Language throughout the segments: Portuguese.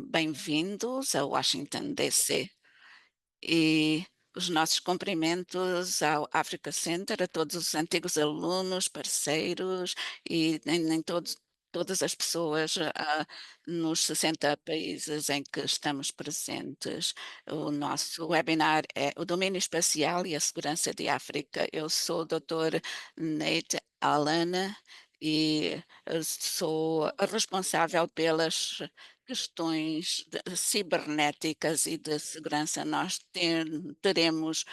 Bem-vindos a Washington, D.C. E os nossos cumprimentos ao Africa Center, a todos os antigos alunos, parceiros e em todas as pessoas nos 60 países em que estamos presentes. O nosso webinar é o Domínio Espacial e a Segurança de África. Eu sou o Dr. Nate Allen e sou a responsável pelas questões cibernéticas e de segurança. Nós teremos,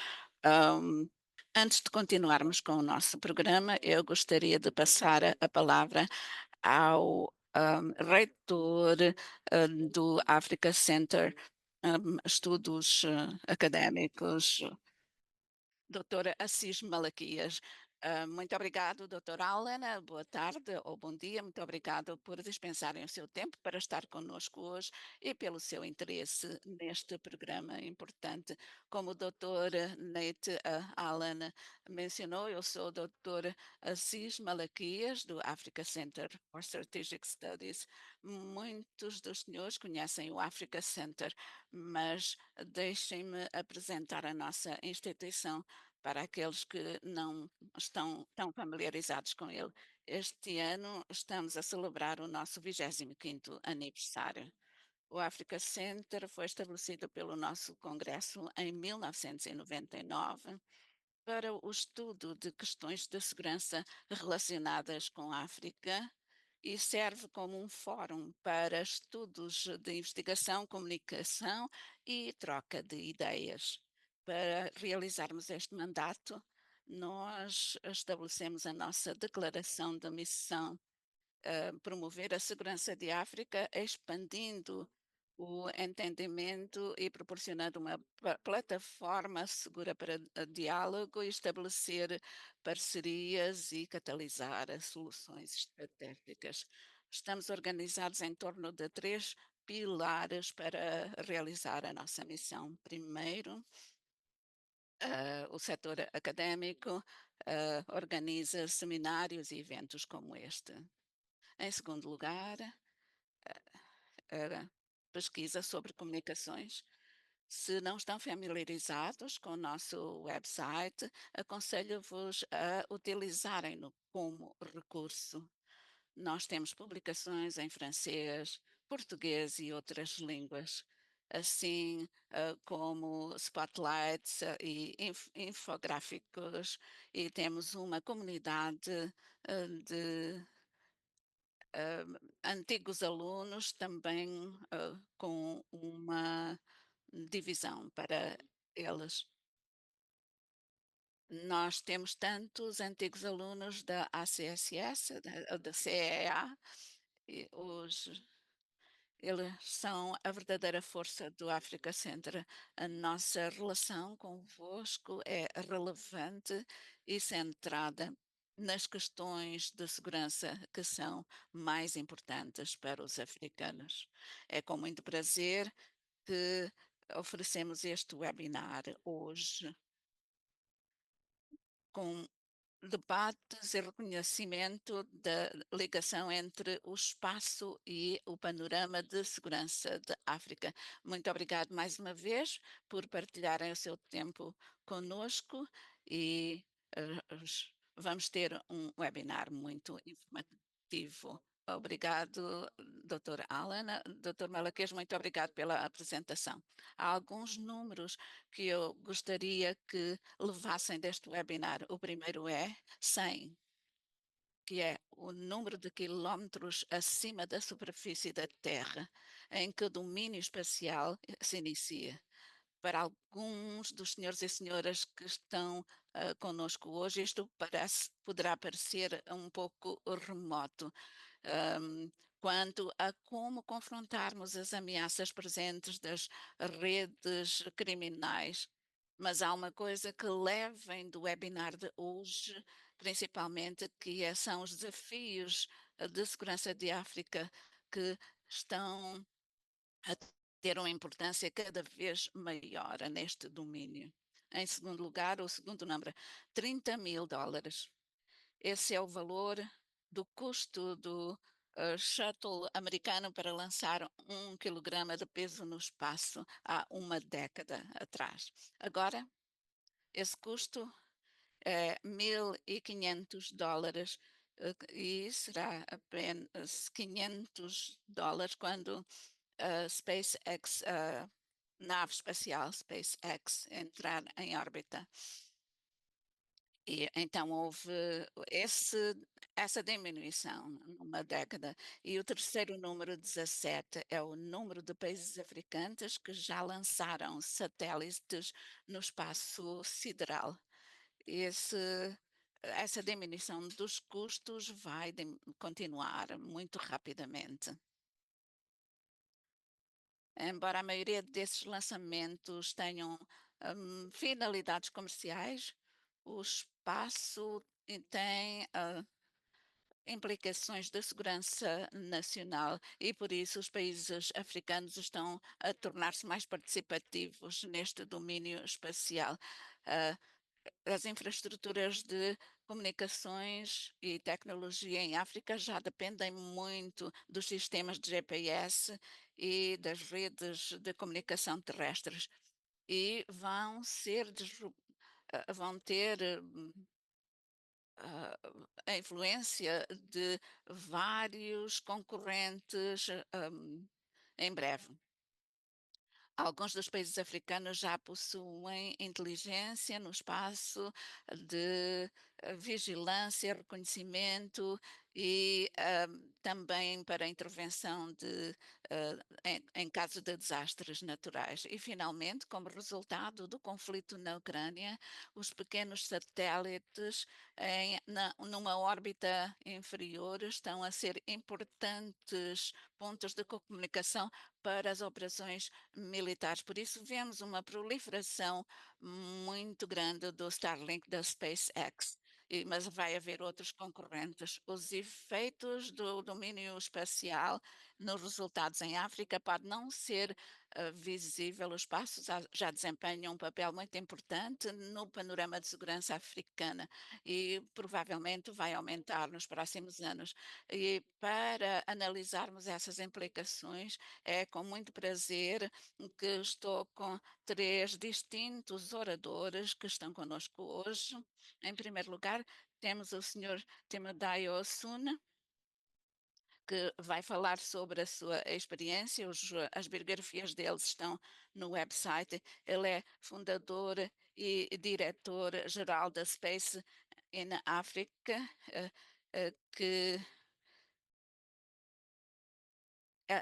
um, antes de continuarmos com o nosso programa, eu gostaria de passar a palavra ao reitor do Africa Center, Estudos Académicos, doutora Assis Malaquias. Muito obrigado, doutor Allen. Boa tarde ou bom dia. Muito obrigado por dispensarem o seu tempo para estar conosco hoje e pelo seu interesse neste programa importante. Como o doutor Nate Allen mencionou, eu sou o doutor Assis Malaquias, do Africa Center for Strategic Studies. Muitos dos senhores conhecem o Africa Center, mas deixem-me apresentar a nossa instituição para aqueles que não estão tão familiarizados com ele. Este ano estamos a celebrar o nosso 25º aniversário. O Africa Center foi estabelecido pelo nosso Congresso em 1999 para o estudo de questões de segurança relacionadas com a África e serve como um fórum para estudos de investigação, comunicação e troca de ideias. Para realizarmos este mandato, nós estabelecemos a nossa declaração de missão, promover a segurança de África, expandindo o entendimento e proporcionando uma plataforma segura para diálogo e estabelecer parcerias e catalisar as soluções estratégicas. Estamos organizados em torno de 3 pilares para realizar a nossa missão. Primeiro, o setor académico organiza seminários e eventos como este. Em segundo lugar, pesquisa sobre comunicações. Se não estão familiarizados com o nosso website, aconselho-vos a utilizarem-no como recurso. Nós temos publicações em francês, português e outras línguas, assim como spotlights e infográficos, e temos uma comunidade de antigos alunos também com uma divisão para eles. Nós temos tantos antigos alunos da ACSS, da CEA, e eles são a verdadeira força do Africa Center. A nossa relação convosco é relevante e centrada nas questões de segurança que são mais importantes para os africanos. É com muito prazer que oferecemos este webinar hoje, com debates e reconhecimento da ligação entre o espaço e o panorama de segurança da África. Muito obrigado mais uma vez por partilharem o seu tempo conosco e vamos ter um webinar muito informativo. Obrigado, Dr. Allen. Dr. Malaquias, muito obrigado pela apresentação. Há alguns números que eu gostaria que levassem deste webinar. O primeiro é 100, que é o número de quilómetros acima da superfície da Terra em que o domínio espacial se inicia. Para alguns dos senhores e senhoras que estão conosco hoje, isto poderá parecer um pouco remoto, um, quanto a como confrontarmos as ameaças presentes das redes criminais. Mas há uma coisa que levem do webinar de hoje, principalmente, são os desafios de segurança de África que estão a ter uma importância cada vez maior neste domínio. Em segundo lugar, o segundo número, $30 mil. Esse é o valor do custo do shuttle americano para lançar 1 quilograma de peso no espaço há uma década atrás. Agora, esse custo é US$ 1.500 e será apenas US$ 500 quando a SpaceX, a nave espacial SpaceX, entrar em órbita. E então houve essa diminuição numa década. E o terceiro número, 17, é o número de países africanos que já lançaram satélites no espaço sideral. Essa diminuição dos custos vai continuar muito rapidamente. Embora a maioria desses lançamentos tenham finalidades comerciais, o espaço tem implicações de segurança nacional e por isso os países africanos estão a tornar-se mais participativos neste domínio espacial. Ah, as infraestruturas de comunicações e tecnologia em África já dependem muito dos sistemas de GPS e das redes de comunicação terrestres e vão ter a influência de vários concorrentes em breve. Alguns dos países africanos já possuem inteligência no espaço de vigilância, reconhecimento e também para intervenção em caso de desastres naturais. E, finalmente, como resultado do conflito na Ucrânia, os pequenos satélites numa órbita inferior estão a ser importantes pontos de comunicação para as operações militares. Por isso, vemos uma proliferação muito grande do Starlink da SpaceX. Mas vai haver outros concorrentes. Os efeitos do domínio espacial nos resultados em África pode não ser visível. Os espaço já desempenham um papel muito importante no panorama de segurança africana e provavelmente vai aumentar nos próximos anos. E para analisarmos essas implicações, é com muito prazer que estou com três distintos oradores que estão conosco hoje. Em primeiro lugar, temos o Sr. Timodayo Osuna, que vai falar sobre a sua experiência. As biografias dele estão no website. Ele é fundador e diretor-geral da Space in Africa, que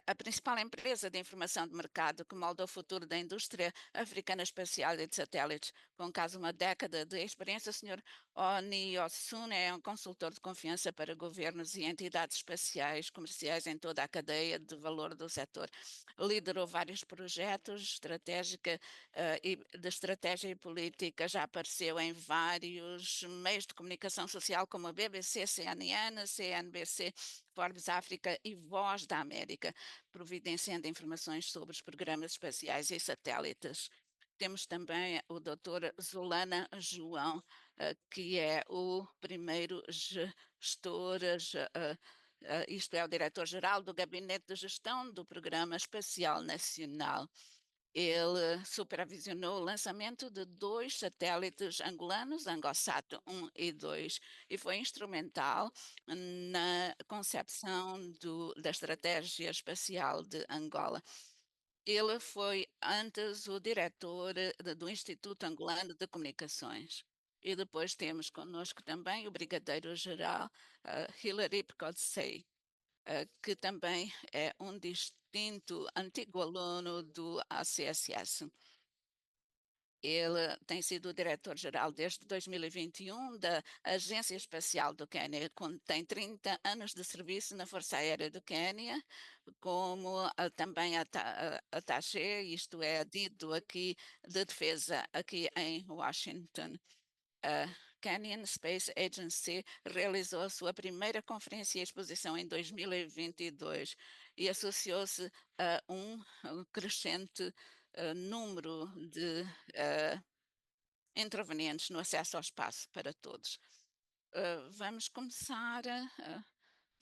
a principal empresa de informação de mercado que molda o futuro da indústria africana espacial e de satélites. Com quase uma década de experiência, o Sr. Oni Osuna é um consultor de confiança para governos e entidades espaciais comerciais em toda a cadeia de valor do setor. Liderou vários projetos de estratégia e política, já apareceu em vários meios de comunicação social como a BBC, CNN, CNBC, Forbes África e Voz da América, providenciando informações sobre os programas espaciais e satélites. Temos também o Dr. Zolana João, que é o primeiro gestor, isto é, o diretor-geral do Gabinete de Gestão do Programa Espacial Nacional. Ele supervisionou o lançamento de 2 satélites angolanos, Angosat 1 e 2, e foi instrumental na concepção da estratégia espacial de Angola. Ele foi antes o diretor do Instituto Angolano de Comunicações. E depois temos conosco também o Brigadeiro-Geral Hilary Pkotsay, que também é um distinto antigo aluno do ACSS. Ele tem sido o diretor-geral desde 2021 da Agência Espacial do Quênia, tem 30 anos de serviço na Força Aérea do Quênia, como também attaché, isto é, dito aqui de defesa, aqui em Washington. A Kenyan Space Agency realizou a sua primeira conferência e exposição em 2022 e associou-se a um crescente número de intervenientes no acesso ao espaço para todos. Vamos começar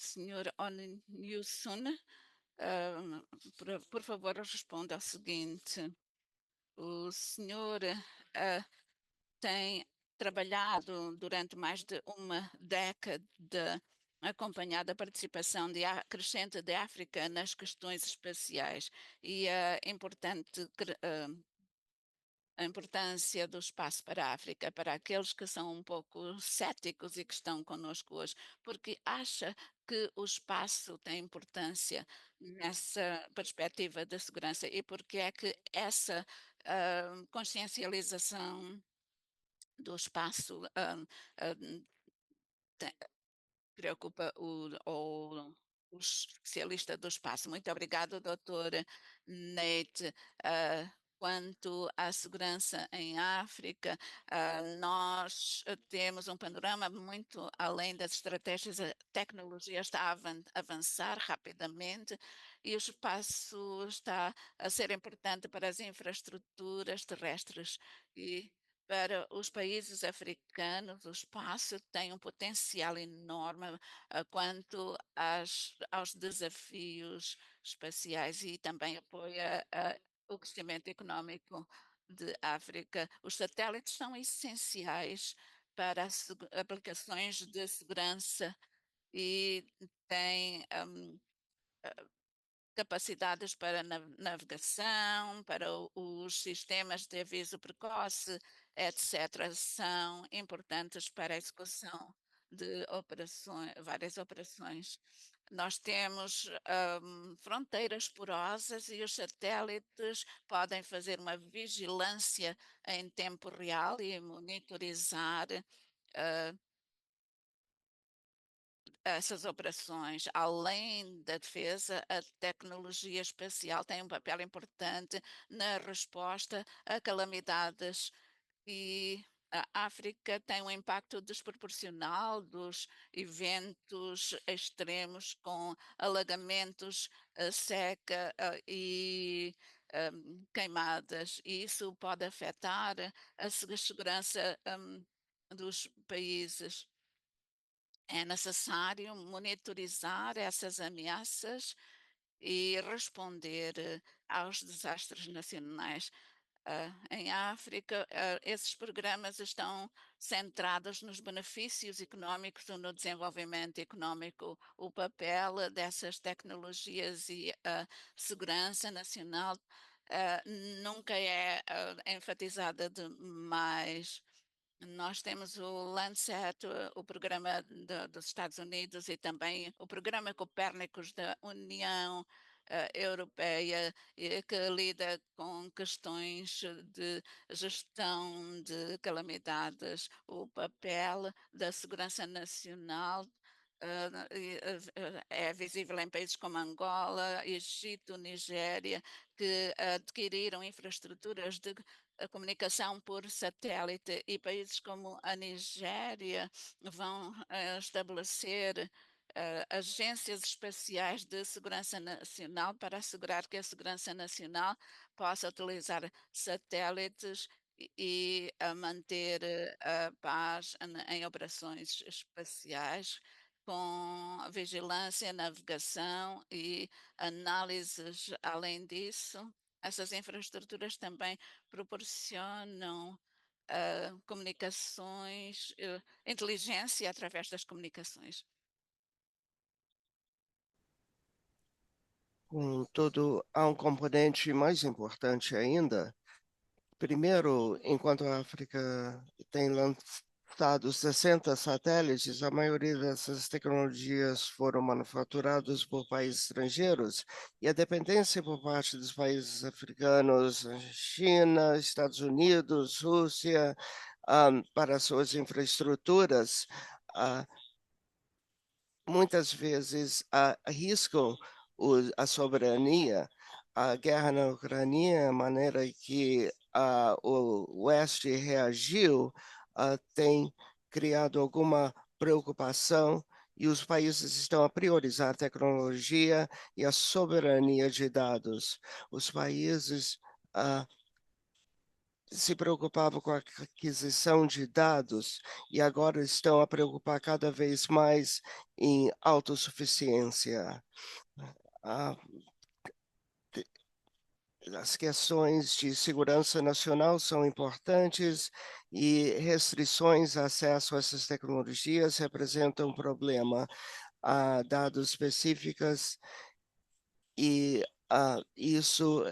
Senhor Onyusun, por favor, responda ao seguinte. O senhor tem trabalhado durante mais de uma década acompanhado a participação crescente da África nas questões espaciais e a importância do espaço para a África, para aqueles que são um pouco céticos e que estão conosco hoje, porque acha que o espaço tem importância nessa perspectiva da segurança e porque é que essa consciencialização do espaço preocupa o especialista do espaço. Muito obrigado, doutor Nate. Quanto à segurança em África, nós temos um panorama muito além das estratégias. A tecnologia está a avançar rapidamente e o espaço está a ser importante para as infraestruturas terrestres e para os países africanos. O espaço tem um potencial enorme quanto aos desafios espaciais e também apoia o crescimento econômico de África. Os satélites são essenciais para as aplicações de segurança e têm capacidades para navegação, para os sistemas de aviso precoce, etc., são importantes para a execução de operações, várias operações. Nós temos fronteiras porosas e os satélites podem fazer uma vigilância em tempo real e monitorizar essas operações. Além da defesa, a tecnologia espacial tem um papel importante na resposta a calamidades e a África tem um impacto desproporcional dos eventos extremos com alagamentos, seca e queimadas, e isso pode afetar a segurança dos países. É necessário monitorizar essas ameaças e responder aos desastres nacionais. Em África, esses programas estão centrados nos benefícios econômicos ou no desenvolvimento econômico. O papel dessas tecnologias e a segurança nacional nunca é enfatizada demais. Nós temos o Landsat, o programa dos Estados Unidos e também o programa Copérnicos da União Europeia, que lida com questões de gestão de calamidades, o papel da segurança nacional. É visível em países como Angola, Egito, Nigéria, que adquiriram infraestruturas de a comunicação por satélite e países como a Nigéria vão estabelecer agências espaciais de segurança nacional para assegurar que a segurança nacional possa utilizar satélites e a manter a paz em operações espaciais com vigilância, navegação e análises. Além disso, essas infraestruturas também proporcionam comunicações, inteligência através das comunicações. Contudo, há um componente mais importante ainda. Primeiro, enquanto a África tem lançado 60 satélites, a maioria dessas tecnologias foram manufaturadas por países estrangeiros e a dependência por parte dos países africanos, China, Estados Unidos, Rússia, para suas infraestruturas, muitas vezes arriscam a soberania. A guerra na Ucrânia, a maneira que o Oeste reagiu, tem criado alguma preocupação e os países estão a priorizar a tecnologia e a soberania de dados. Os países se preocupavam com a aquisição de dados e agora estão a preocupar cada vez mais em autossuficiência. Ah, as questões de segurança nacional são importantes e restrições a acesso a essas tecnologias representam um problema. Há dados específicas e isso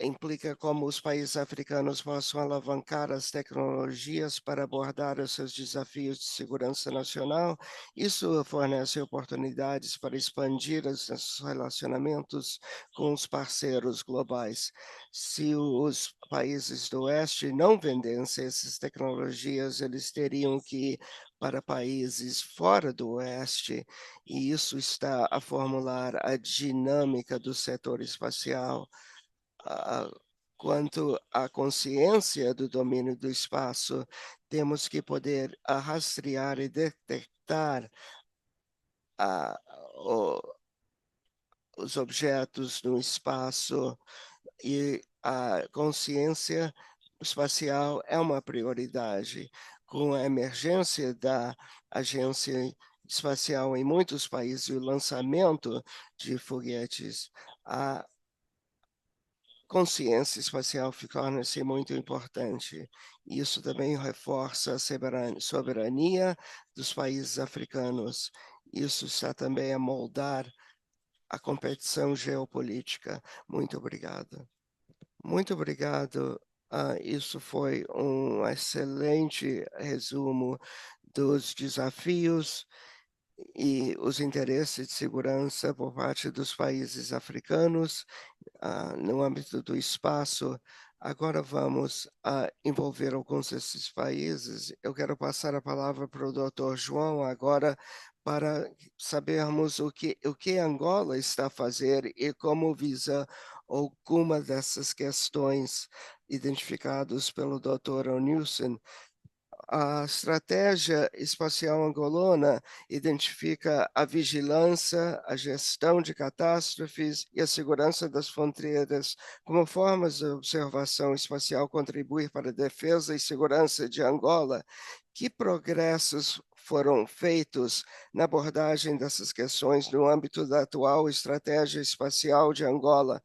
implica como os países africanos possam alavancar as tecnologias para abordar os seus desafios de segurança nacional. Isso fornece oportunidades para expandir os relacionamentos com os parceiros globais. Se os países do Oeste não vendessem essas tecnologias, eles teriam que ir para países fora do Oeste, e isso está a formular a dinâmica do setor espacial. Quanto à consciência do domínio do espaço, temos que poder rastrear e detectar a, o, os objetos no espaço, e a consciência espacial é uma prioridade. Com a emergência da agência espacial em muitos países e o lançamento de foguetes, a consciência espacial torna-se muito importante. Isso também reforça a soberania dos países africanos. Isso está também a moldar a competição geopolítica. Muito obrigado. Muito obrigado. Isso foi um excelente resumo dos desafios e os interesses de segurança por parte dos países africanos no âmbito do espaço. Agora vamos envolver alguns desses países. Eu quero passar a palavra para o Dr. João agora para sabermos o que Angola está a fazer e como visa alguma dessas questões identificadas pelo Dr. O'Nilson. A estratégia espacial angolana identifica a vigilância, a gestão de catástrofes e a segurança das fronteiras como formas de observação espacial contribuir para a defesa e segurança de Angola. Que progressos foram feitos na abordagem dessas questões no âmbito da atual estratégia espacial de Angola?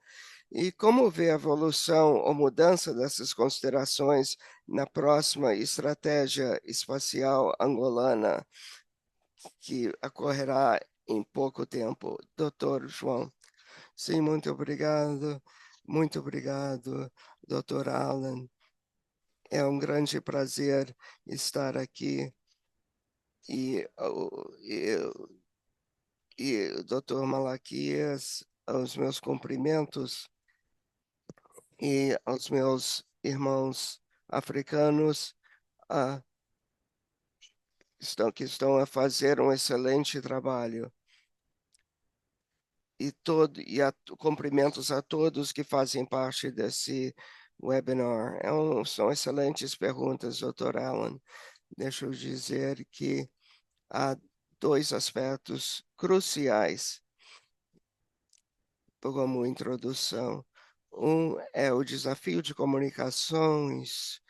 E como vê a evolução ou mudança dessas considerações na próxima estratégia espacial angolana, que ocorrerá em pouco tempo? Doutor João. Sim, muito obrigado, doutor Alan. É um grande prazer estar aqui e, doutor Malaquias, os meus cumprimentos e aos meus irmãos africanos que estão a fazer um excelente trabalho. Cumprimentos a todos que fazem parte desse webinar. São excelentes perguntas, Dr. Allen. Deixa eu dizer que há dois aspectos cruciais como introdução. Um é o desafio de comunicações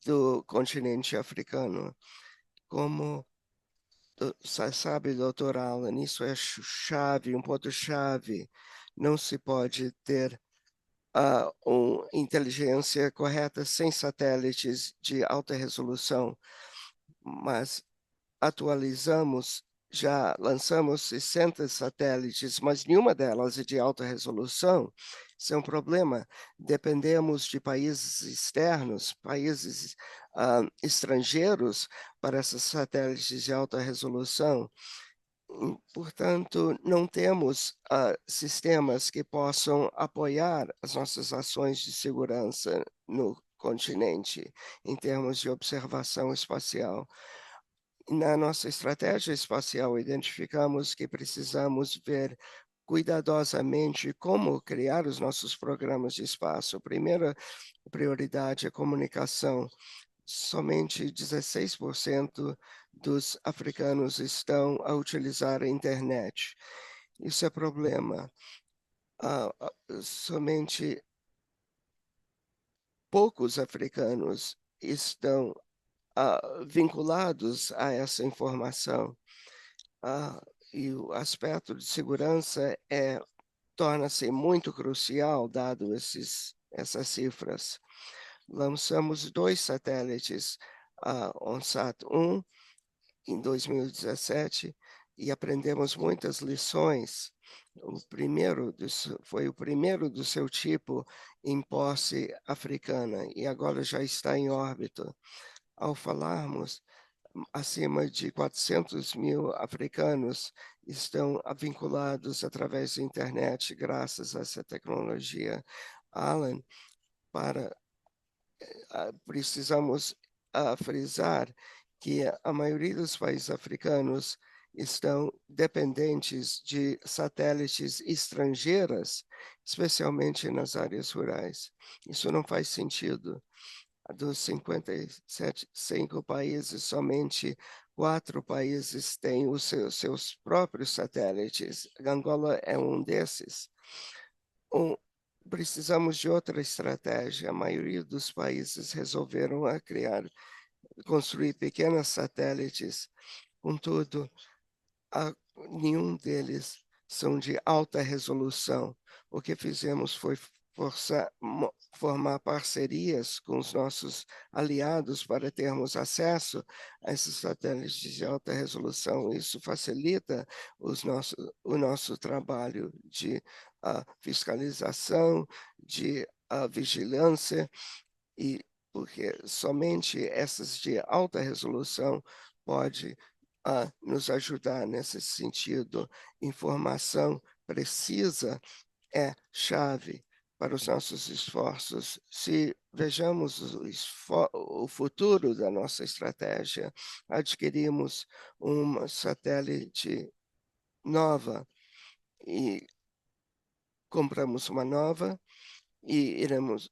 do continente africano. Como sabe, doutor Alan, isso é chave, um ponto-chave. Não se pode ter inteligência correta sem satélites de alta resolução, mas já lançamos 60 satélites, mas nenhuma delas é de alta resolução. Isso é um problema. Dependemos de países externos, países estrangeiros para esses satélites de alta resolução. Portanto, não temos sistemas que possam apoiar as nossas ações de segurança no continente, em termos de observação espacial. Na nossa estratégia espacial, identificamos que precisamos ver cuidadosamente como criar os nossos programas de espaço. A primeira prioridade é comunicação. Somente 16% dos africanos estão a utilizar a internet. Isso é problema. Somente poucos africanos estão vinculados a essa informação. E o aspecto de segurança torna-se muito crucial, dado essas cifras. Lançamos 2 satélites, a ONSAT-1 em 2017, e aprendemos muitas lições. Foi o primeiro do seu tipo em posse africana e agora já está em órbita. Ao falarmos, acima de 400.000 africanos estão vinculados através da internet, graças a essa tecnologia. Alan, para precisamos frisar que a maioria dos países africanos estão dependentes de satélites estrangeiras, especialmente nas áreas rurais. Isso não faz sentido. Dos 57 países, somente 4 países têm os seus próprios satélites. Angola é um desses. Precisamos de outra estratégia. A maioria dos países resolveram construir pequenos satélites. Contudo, nenhum deles são de alta resolução. O que fizemos foi formar parcerias com os nossos aliados para termos acesso a esses satélites de alta resolução. Isso facilita o nosso trabalho de fiscalização, de vigilância, e porque somente essas de alta resolução pode nos ajudar nesse sentido. Informação precisa é chave para os nossos esforços. Se vejamos o futuro da nossa estratégia, adquirimos uma satélite nova e compramos uma nova e iremos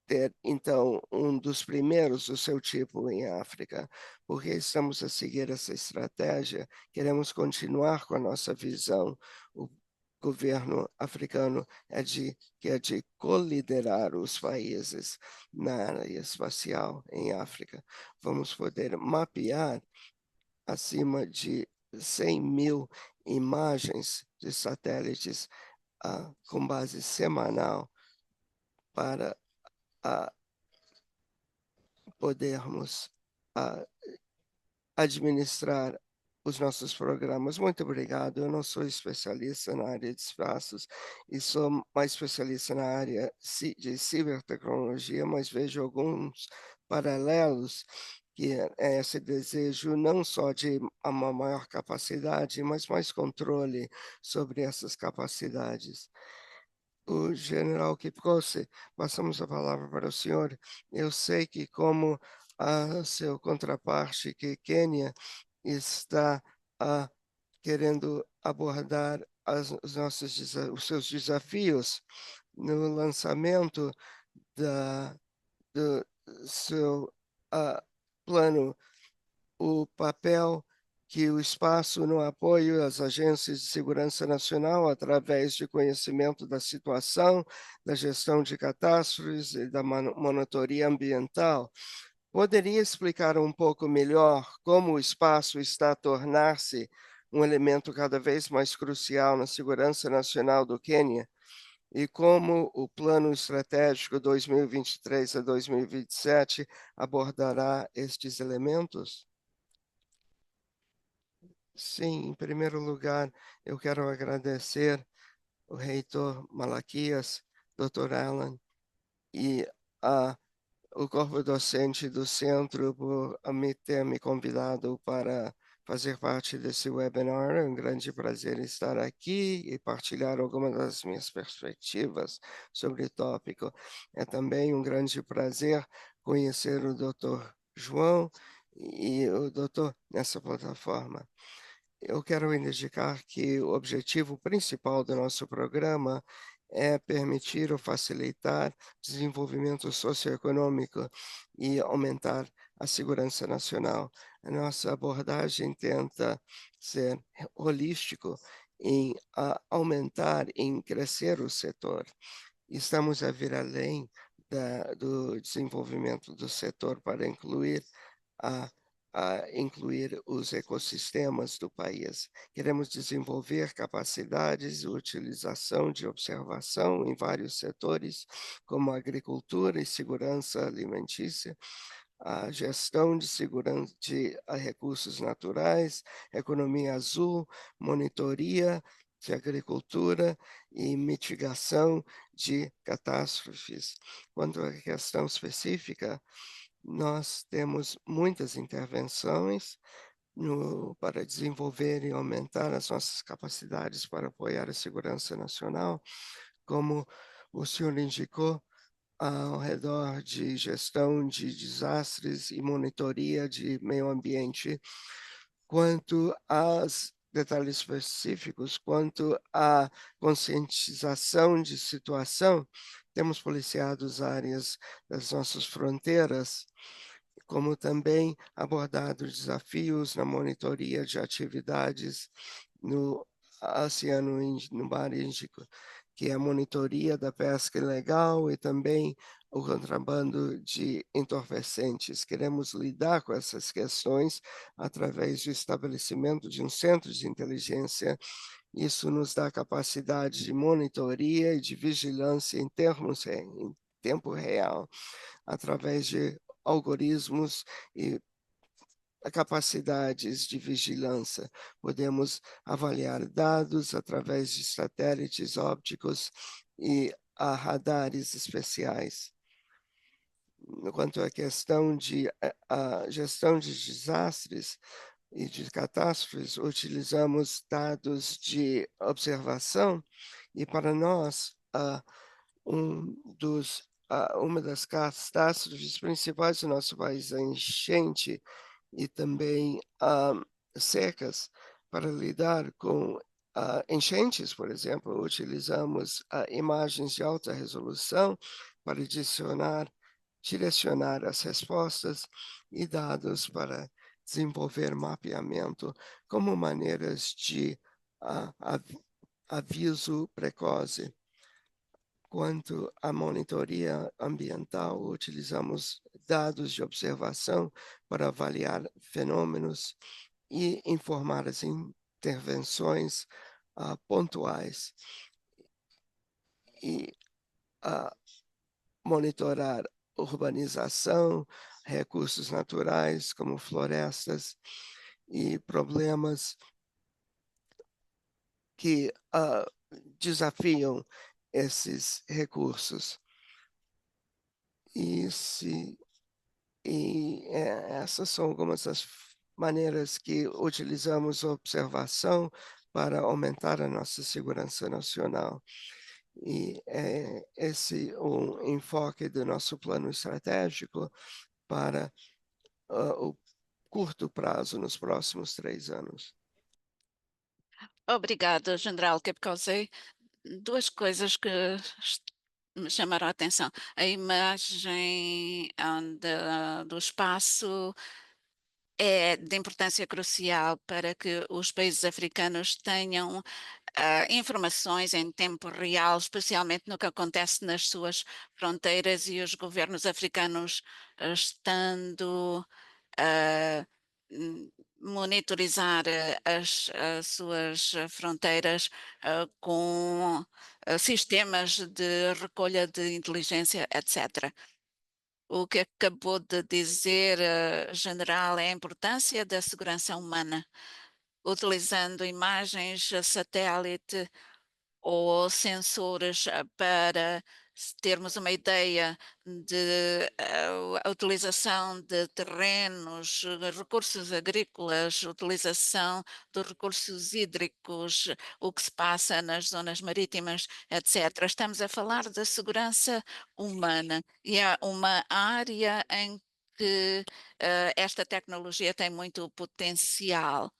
ter, então, um dos primeiros do seu tipo em África. Porque estamos a seguir essa estratégia, queremos continuar com a nossa visão. O governo africano que é de coliderar os países na área espacial em África. Vamos poder mapear acima de 100.000 imagens de satélites com base semanal para podermos administrar os nossos programas. Muito obrigado. Eu não sou especialista na área de espaços e sou mais especialista na área de cibertecnologia, mas vejo alguns paralelos, que é esse desejo não só de uma maior capacidade, mas mais controle sobre essas capacidades. O general Kipkose, passamos a palavra para o senhor. Eu sei que, como a seu contraparte, que Quênia está querendo abordar os seus desafios no lançamento do seu plano, o papel que o espaço no apoio às agências de segurança nacional, através de conhecimento da situação, da gestão de catástrofes e da monitoria ambiental. Poderia explicar um pouco melhor como o espaço está a tornar-se um elemento cada vez mais crucial na segurança nacional do Quênia e como o Plano Estratégico 2023 a 2027 abordará estes elementos? Sim, em primeiro lugar, eu quero agradecer o reitor Malaquias, Dr. Allen, e o corpo docente do centro por ter me convidado para fazer parte desse webinar. É um grande prazer estar aqui e partilhar algumas das minhas perspectivas sobre o tópico. É também um grande prazer conhecer o Dr. João e o doutor nessa plataforma. Eu quero indicar que o objetivo principal do nosso programa é permitir ou facilitar desenvolvimento socioeconômico e aumentar a segurança nacional. A nossa abordagem tenta ser holístico em aumentar, em crescer o setor. Estamos a vir além do desenvolvimento do setor para a, incluir os ecossistemas do país. Queremos desenvolver capacidades e utilização de observação em vários setores, como agricultura e segurança alimentícia, a gestão de segurança de recursos naturais, economia azul, monitoria de agricultura e mitigação de catástrofes. Quanto à questão específica, nós temos muitas intervenções para desenvolver e aumentar as nossas capacidades para apoiar a segurança nacional, como o senhor indicou, ao redor de gestão de desastres e monitoria de meio ambiente. Quanto aos detalhes específicos, quanto à conscientização de situação, temos policiado as áreas das nossas fronteiras, como também abordado desafios na monitoria de atividades no no Mar Índico, que é a monitoria da pesca ilegal e também o contrabando de entorpecentes. Queremos lidar com essas questões através do estabelecimento de um centro de inteligência. Isso nos dá capacidade de monitoria e de vigilância em tempo real, através de algoritmos e capacidades de vigilância. Podemos avaliar dados através de satélites ópticos e a radares especiais. Quanto à questão de a gestão de desastres e de catástrofes, utilizamos dados de observação e para nós, um uma das catástrofes principais do nosso país, a enchente e também secas. Para lidar com enchentes, por exemplo, utilizamos imagens de alta resolução para direcionar as respostas e dados para desenvolver mapeamento como maneiras de aviso precoce. Quanto à monitoria ambiental, utilizamos dados de observação para avaliar fenômenos e informar as intervenções pontuais e monitorar urbanização, recursos naturais como florestas e problemas que desafiam esses recursos. E, se, essas são algumas das maneiras que utilizamos a observação para aumentar a nossa segurança nacional. E é esse o enfoque do nosso plano estratégico para o curto prazo, nos próximos 3 anos. Obrigada, General Kepkowski. Duas coisas que me chamaram a atenção. A imagem do espaço é de importância crucial para que os países africanos tenham informações em tempo real, especialmente no que acontece nas suas fronteiras e os governos africanos estando a monitorizar as suas fronteiras com sistemas de recolha de inteligência, etc. O que acabou de dizer, General, é a importância da segurança humana, utilizando imagens satélite ou sensores para termos uma ideia de a utilização de terrenos, recursos agrícolas, utilização de recursos hídricos, o que se passa nas zonas marítimas, etc. Estamos a falar da segurança humana e é uma área em que esta tecnologia tem muito potencial,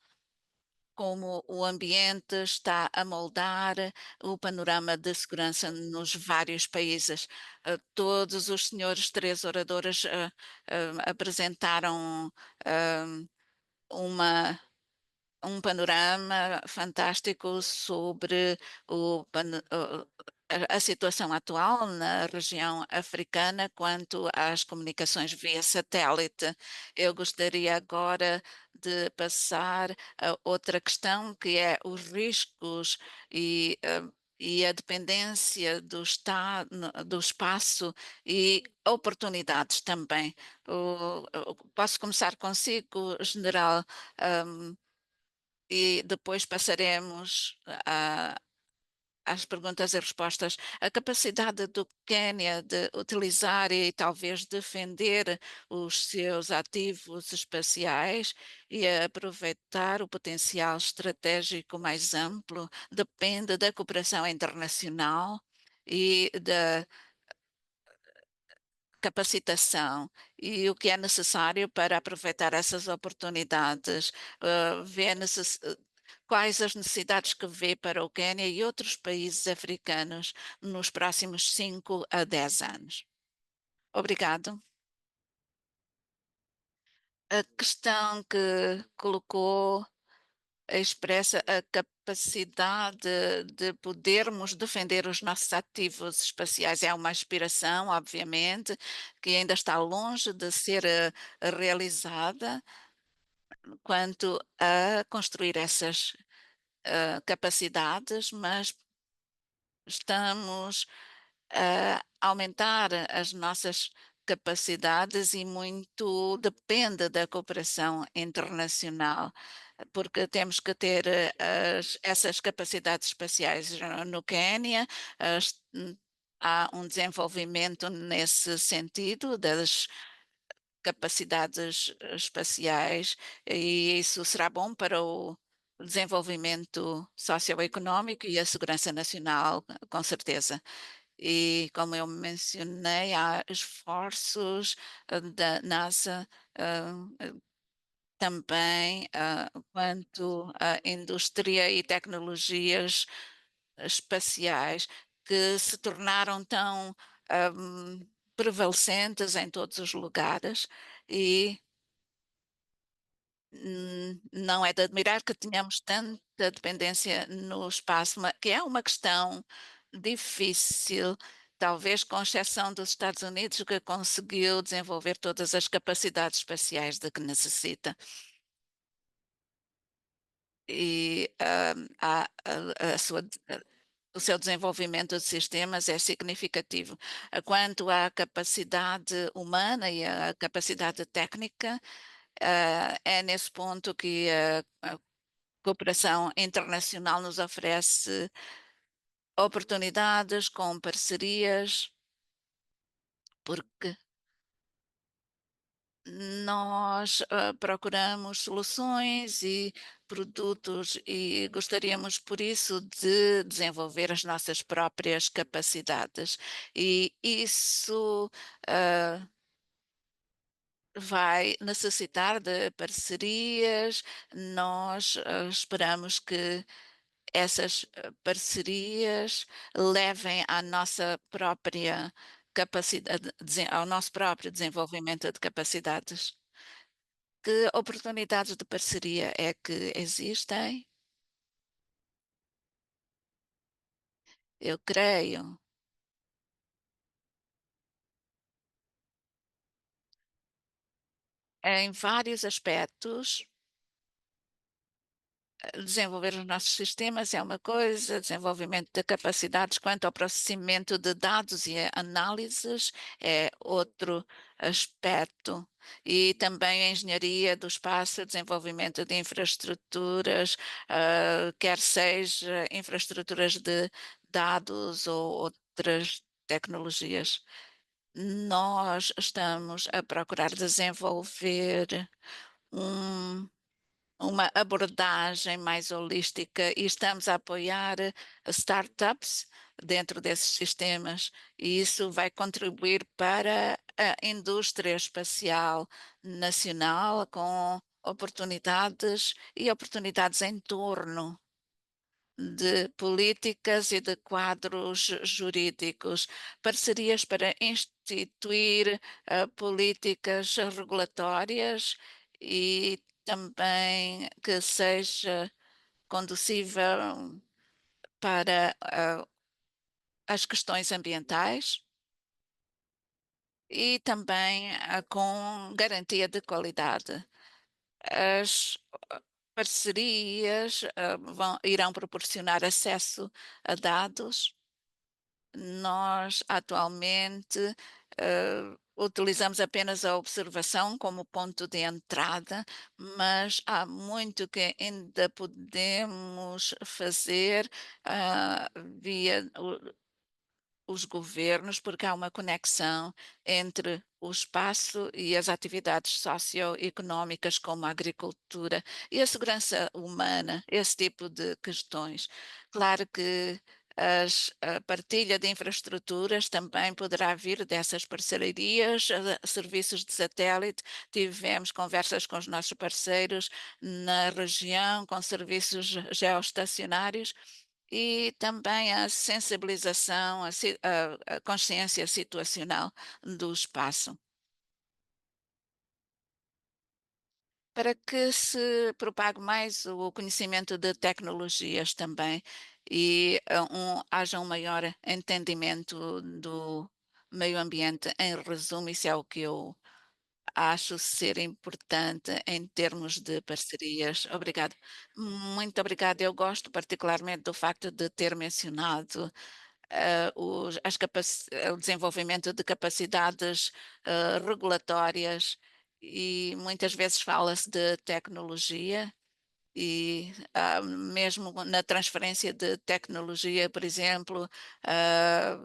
como o ambiente está a moldar o panorama de segurança nos vários países. Todos os senhores três oradores apresentaram uma um panorama fantástico sobre a situação atual na região africana quanto às comunicações via satélite. Eu gostaria agora de passar a outra questão, que é os riscos e a dependência do espaço e oportunidades também. Posso começar consigo, General, um, e depois passaremos às perguntas e respostas. A capacidade do Quênia de utilizar e talvez defender os seus ativos espaciais e aproveitar o potencial estratégico mais amplo depende da cooperação internacional e da capacitação e o que é necessário para aproveitar essas oportunidades. Quais as necessidades que vê para o Quênia e outros países africanos nos próximos 5 a 10 anos? Obrigado. A questão que colocou expressa a capacidade de podermos defender os nossos ativos espaciais. É uma aspiração, obviamente, que ainda está longe de ser realizada quanto a construir essas capacidades, mas estamos a aumentar as nossas capacidades e muito depende da cooperação internacional, porque temos que ter essas capacidades espaciais no Quênia. Há um desenvolvimento nesse sentido das capacidades espaciais e isso será bom para o desenvolvimento socioeconómico e a segurança nacional, com certeza. E como eu mencionei, há esforços da NASA também quanto à indústria e tecnologias espaciais que se tornaram tão prevalecentes em todos os lugares e não é de admirar que tenhamos tanta dependência no espaço, que é uma questão difícil, talvez com exceção dos Estados Unidos, que conseguiu desenvolver todas as capacidades espaciais de que necessita. E o seu desenvolvimento de sistemas é significativo. Quanto à capacidade humana e à capacidade técnica, é nesse ponto que a cooperação internacional nos oferece oportunidades com parcerias, porque nós procuramos soluções e produtos e gostaríamos, por isso, de desenvolver as nossas próprias capacidades. E isso vai necessitar de parcerias. Nós esperamos que essas parcerias levem à nossa própria capacidade, ao nosso próprio desenvolvimento de capacidades. Que oportunidades de parceria é que existem? Eu creio em vários aspectos. Desenvolver os nossos sistemas é uma coisa, desenvolvimento de capacidades quanto ao processamento de dados e análises é outro aspecto. E também a engenharia do espaço, desenvolvimento de infraestruturas, quer seja infraestruturas de dados ou outras tecnologias. Nós estamos a procurar desenvolver um uma abordagem mais holística e estamos a apoiar startups dentro desses sistemas e isso vai contribuir para a indústria espacial nacional com oportunidades e oportunidades em torno de políticas e de quadros jurídicos, parcerias para instituir políticas regulatórias e também que seja conducível para as questões ambientais e também com garantia de qualidade. As parcerias irão proporcionar acesso a dados. Nós atualmente utilizamos apenas a observação como ponto de entrada, mas há muito que ainda podemos fazer via os governos, porque há uma conexão entre o espaço e as atividades socioeconómicas, como a agricultura e a segurança humana, esse tipo de questões. Claro que a partilha de infraestruturas também poderá vir dessas parcerias, serviços de satélite. Tivemos conversas com os nossos parceiros na região, com serviços geoestacionários e também a sensibilização, a consciência situacional do espaço, para que se propague mais o conhecimento de tecnologias também e haja um maior entendimento do meio ambiente. Em resumo, isso é o que eu acho ser importante em termos de parcerias. Obrigado. Muito obrigada. Eu gosto particularmente do facto de ter mencionado o desenvolvimento de capacidades regulatórias e muitas vezes fala-se de tecnologia e mesmo na transferência de tecnologia, por exemplo, ah,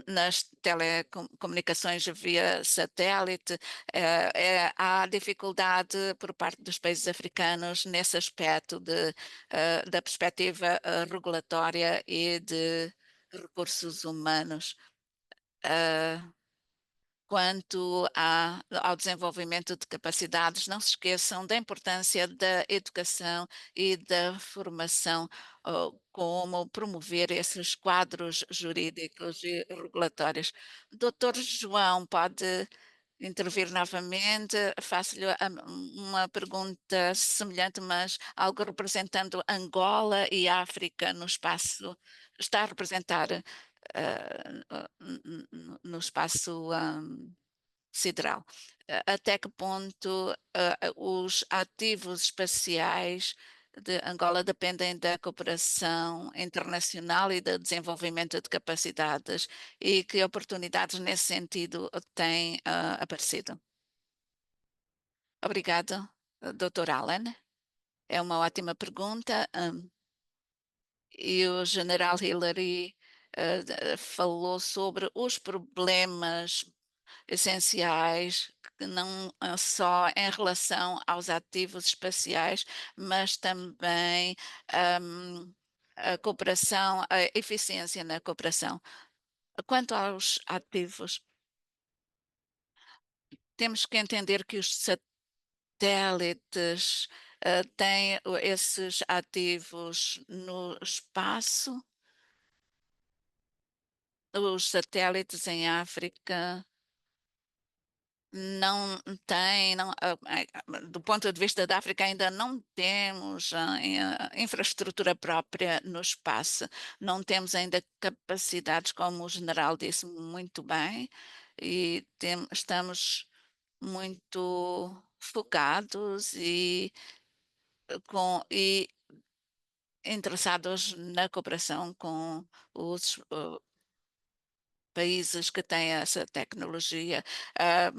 nas telecomunicações via satélite, há dificuldade por parte dos países africanos nesse aspecto da perspectiva regulatória e de recursos humanos. Uh, Quanto ao desenvolvimento de capacidades, não se esqueçam da importância da educação e da formação, como promover esses quadros jurídicos e regulatórios. Doutor João, pode intervir novamente? Faço-lhe uma pergunta semelhante, mas algo representando Angola e África no espaço. Está a representar no espaço sideral. Até que ponto os ativos espaciais de Angola dependem da cooperação internacional e do desenvolvimento de capacidades e que oportunidades nesse sentido têm aparecido? Obrigado, Dr. Allen. É uma ótima pergunta. E o General Hillary falou sobre os problemas essenciais, que não só em relação aos ativos espaciais, mas também a cooperação, a eficiência na cooperação. Quanto aos ativos, temos que entender que os satélites têm esses ativos no espaço. Os satélites em África não têm, do ponto de vista da África, ainda não temos infraestrutura própria no espaço, não temos ainda capacidades, como o general disse muito bem, e estamos muito focados e interessados na cooperação com os países que têm essa tecnologia. A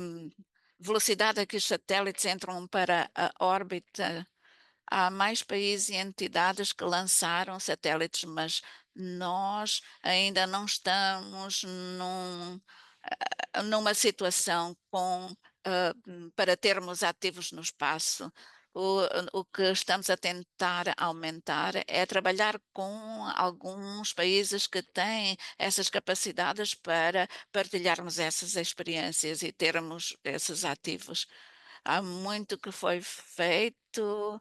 velocidade a que os satélites entram para a órbita, há mais países e entidades que lançaram satélites, mas nós ainda não estamos numa situação para termos ativos no espaço. O, o que estamos a tentar aumentar é trabalhar com alguns países que têm essas capacidades para partilharmos essas experiências e termos esses ativos. Há muito que foi feito,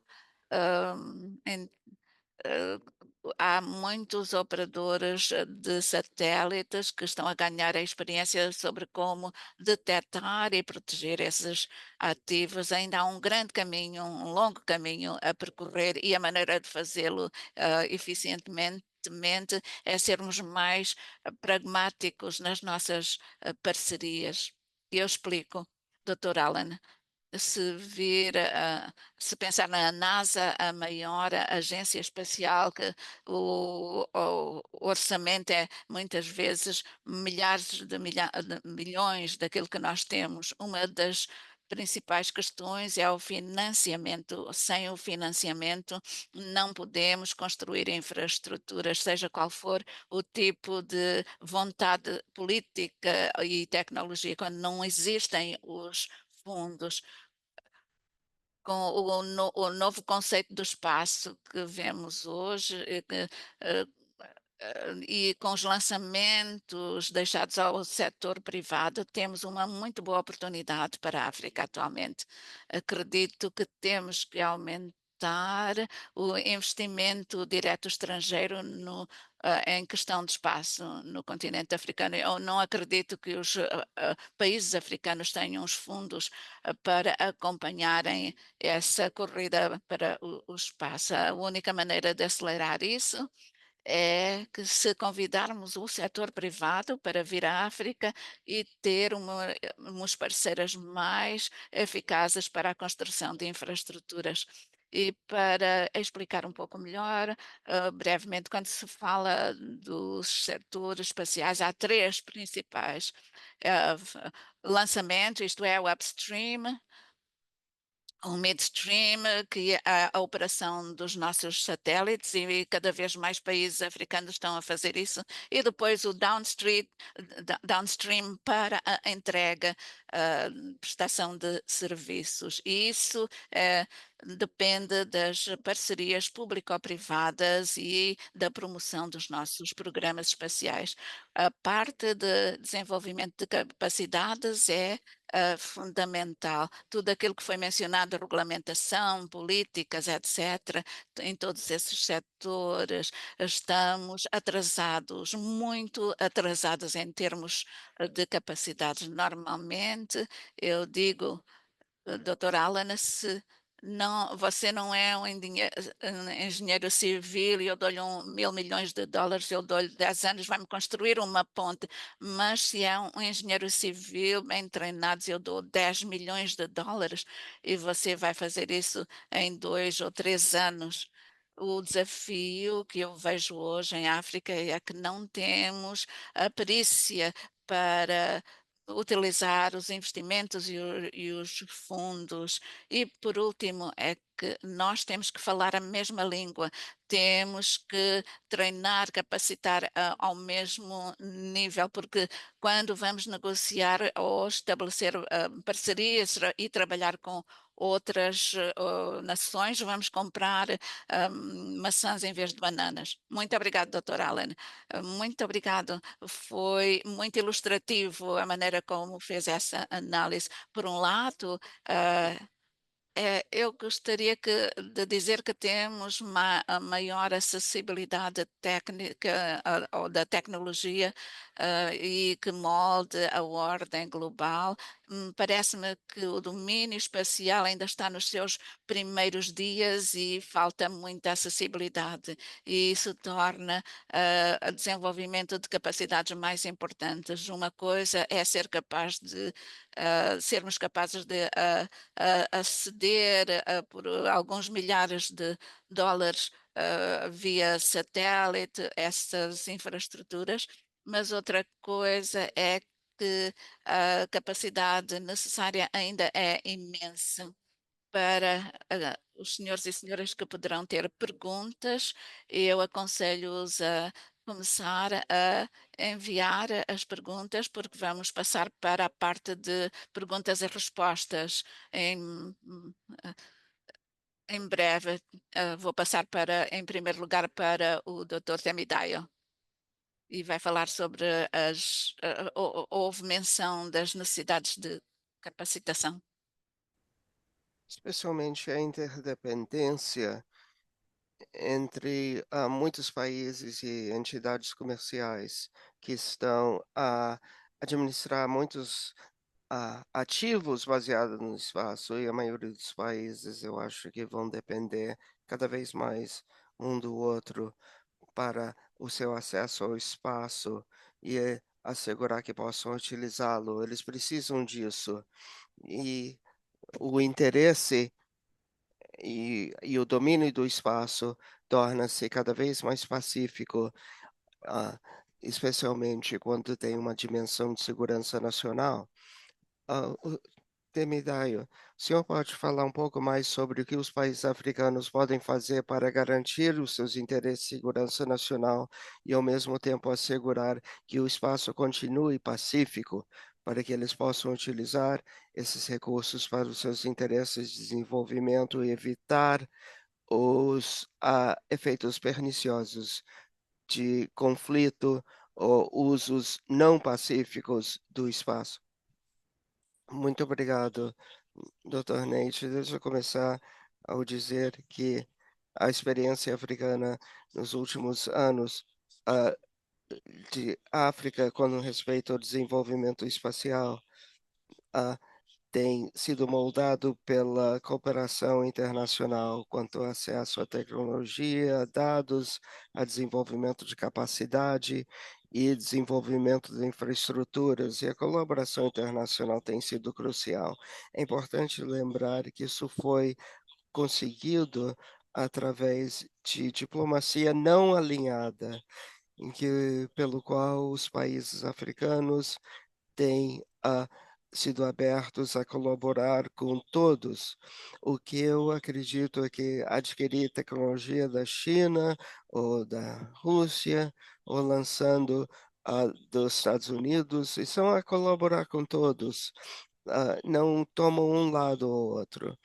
em há muitos operadores de satélites que estão a ganhar a experiência sobre como detectar e proteger esses ativos. Ainda há um grande caminho, um longo caminho a percorrer e a maneira de fazê-lo eficientemente é sermos mais pragmáticos nas nossas parcerias. Eu explico, Dr. Allen. Se vir, se pensar na NASA, a maior agência espacial, que o orçamento é muitas vezes milhares de milhões daquilo que nós temos. Uma das principais questões é o financiamento. Sem o financiamento, não podemos construir infraestruturas, seja qual for o tipo de vontade política e tecnologia, quando não existem os fundos com o novo conceito do espaço que vemos hoje, eh, e com os lançamentos deixados ao setor privado, temos uma muito boa oportunidade para a África atualmente. Acredito que temos que aumentar o investimento direto estrangeiro em questão de espaço no continente africano. Eu não acredito que os países africanos tenham os fundos para acompanharem essa corrida para o espaço. A única maneira de acelerar isso é que se convidarmos o setor privado para vir à África e ter umas parceiras mais eficazes para a construção de infraestruturas. E para explicar um pouco melhor, brevemente, quando se fala dos setores espaciais, há três principais lançamentos, isto é, o upstream, o midstream, que é a operação dos nossos satélites, e cada vez mais países africanos estão a fazer isso, e depois o downstream para a entrega, prestação de serviços. E isso depende das parcerias público-privadas e da promoção dos nossos programas espaciais. A parte de desenvolvimento de capacidades é fundamental. Tudo aquilo que foi mencionado, regulamentação, políticas, etc., em todos esses setores, estamos atrasados, muito atrasados em termos de capacidades. Normalmente, eu digo, Dr. Alan, se não, você não é um engenheiro civil e eu dou-lhe 1.000 milhões de dólares, eu dou-lhe 10 anos, vai-me construir uma ponte. Mas se é um engenheiro civil bem treinado, eu dou 10 milhões de dólares e você vai fazer isso em 2 ou 3 anos. O desafio que eu vejo hoje em África é que não temos a perícia para utilizar os investimentos e os fundos. E, por último, é que nós temos que falar a mesma língua, temos que treinar, capacitar ao mesmo nível, porque quando vamos negociar ou estabelecer parcerias e trabalhar com outras nações, vamos comprar maçãs em vez de bananas. Muito obrigado, Dr. Allen. Muito obrigado. Foi muito ilustrativo a maneira como fez essa análise. Por um lado, eu gostaria de dizer que temos a maior acessibilidade técnica ou da tecnologia e que molde a ordem global. Parece-me que o domínio espacial ainda está nos seus primeiros dias e falta muita acessibilidade. E isso torna o desenvolvimento de capacidades mais importantes. Uma coisa é ser capaz de sermos capazes de aceder por alguns milhares de dólares via satélite, essas infraestruturas, mas outra coisa é que a capacidade necessária ainda é imensa. Para os senhores e senhoras que poderão ter perguntas, eu aconselho-os a começar a enviar as perguntas, porque vamos passar para a parte de perguntas e respostas em breve. Vou passar em primeiro lugar, para o Dr. Temidayo e vai falar sobre houve menção das necessidades de capacitação. Especialmente a interdependência entre muitos países e entidades comerciais que estão a administrar muitos ativos baseados no espaço, e a maioria dos países eu acho que vão depender cada vez mais um do outro para o seu acesso ao espaço e assegurar que possam utilizá-lo. Eles precisam disso. E o interesse e o domínio do espaço torna-se cada vez mais pacífico, ah, especialmente quando tem uma dimensão de segurança nacional. O Temidaio, o senhor pode falar um pouco mais sobre o que os países africanos podem fazer para garantir os seus interesses de segurança nacional e, ao mesmo tempo, assegurar que o espaço continue pacífico, para que eles possam utilizar esses recursos para os seus interesses de desenvolvimento e evitar os efeitos perniciosos de conflito ou usos não pacíficos do espaço? Muito obrigado, Dr. Nate. Deixa eu começar ao dizer que a experiência africana nos últimos anos ah, de África, quando respeita ao desenvolvimento espacial, ah, tem sido moldado pela cooperação internacional quanto ao acesso à tecnologia, dados, a desenvolvimento de capacidade e desenvolvimento de infraestruturas, e a colaboração internacional tem sido crucial. É importante lembrar que isso foi conseguido através de diplomacia não alinhada, pelo qual os países africanos têm sido abertos a colaborar com todos. O que eu acredito é que adquirir tecnologia da China ou da Rússia, ou lançando dos Estados Unidos, e são a colaborar com todos, não tomam um lado ou outro.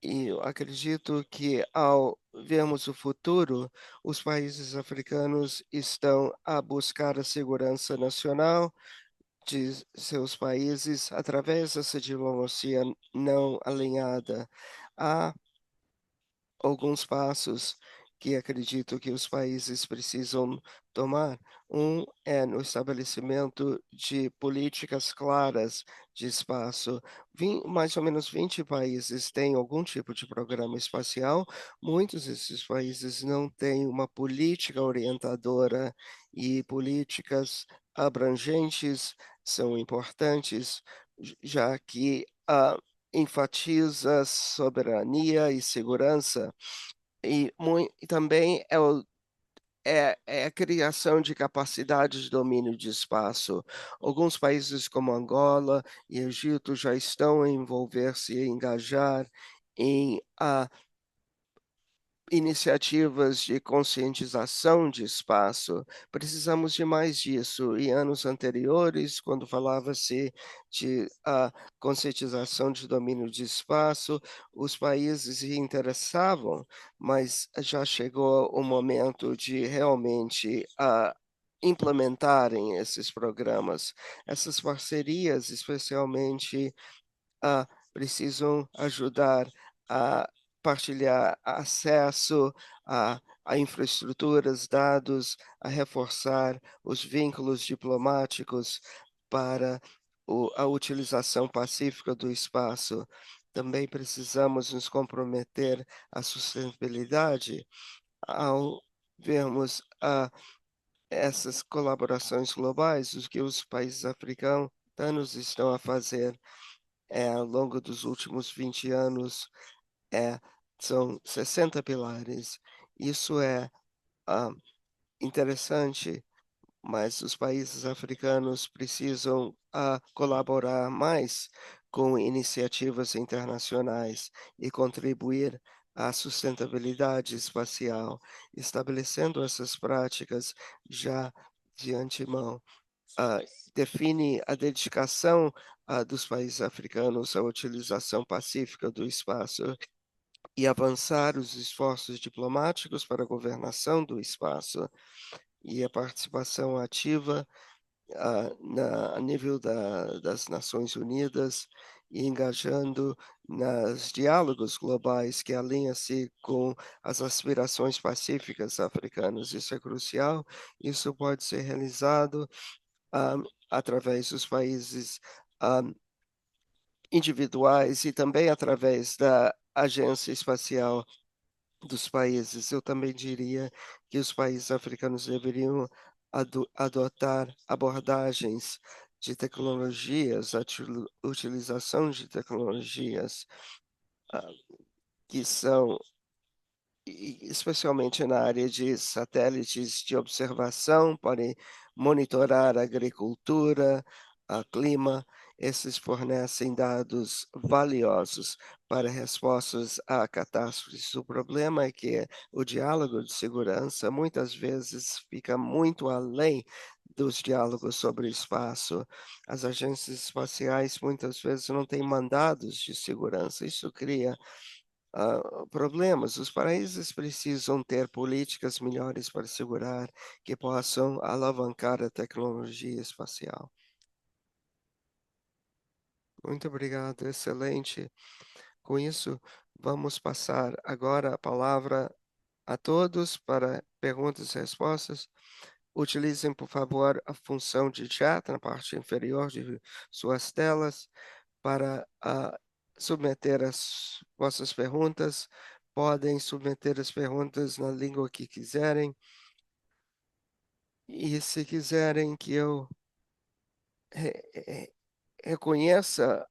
E eu acredito que, ao vermos o futuro, os países africanos estão a buscar a segurança nacional de seus países através dessa diplomacia não alinhada. Há alguns passos que acredito que os países precisam tomar. Um é no estabelecimento de políticas claras de espaço. Mais ou menos 20 países têm algum tipo de programa espacial. Muitos desses países não têm uma política orientadora, e políticas abrangentes são importantes, já que enfatiza soberania e segurança, e também é a criação de capacidade de domínio de espaço. Alguns países como Angola e Egito já estão a envolver-se e engajar em iniciativas de conscientização de espaço. Precisamos de mais disso. Em anos anteriores, quando falava-se de conscientização de domínio de espaço, os países se interessavam, mas já chegou o momento de realmente implementarem esses programas. Essas parcerias, especialmente, precisam ajudar a partilhar acesso a infraestruturas, dados, a reforçar os vínculos diplomáticos para a utilização pacífica do espaço. Também precisamos nos comprometer à sustentabilidade ao vermos essas colaborações globais, o que os países africanos estão a fazer ao longo dos últimos 20 anos, é, são 60 pilares. Isso é ah, interessante, mas os países africanos precisam colaborar mais com iniciativas internacionais e contribuir à sustentabilidade espacial, estabelecendo essas práticas já de antemão. ah, Define a dedicação dos países africanos à utilização pacífica do espaço e avançar os esforços diplomáticos para a governação do espaço e a participação ativa a nível das Nações Unidas e engajando nos diálogos globais que alinha-se com as aspirações pacíficas africanas. Isso é crucial. Isso pode ser realizado ah, através dos países ah, individuais e também através da Agência Espacial dos países. Eu também diria que os países africanos deveriam adotar abordagens de tecnologias, a utilização de tecnologias ah, que são especialmente na área de satélites de observação, podem monitorar a agricultura, a clima. Esses fornecem dados valiosos para respostas a catástrofes. O problema é que o diálogo de segurança muitas vezes fica muito além dos diálogos sobre o espaço. As agências espaciais muitas vezes não têm mandados de segurança. Isso cria problemas. Os países precisam ter políticas melhores para segurar que possam alavancar a tecnologia espacial. Muito obrigado, excelente. Com isso, vamos passar agora a palavra a todos para perguntas e respostas. Utilizem, por favor, a função de chat na parte inferior de suas telas para submeter as vossas perguntas. Podem submeter as perguntas na língua que quiserem. E se quiserem que eu reconheça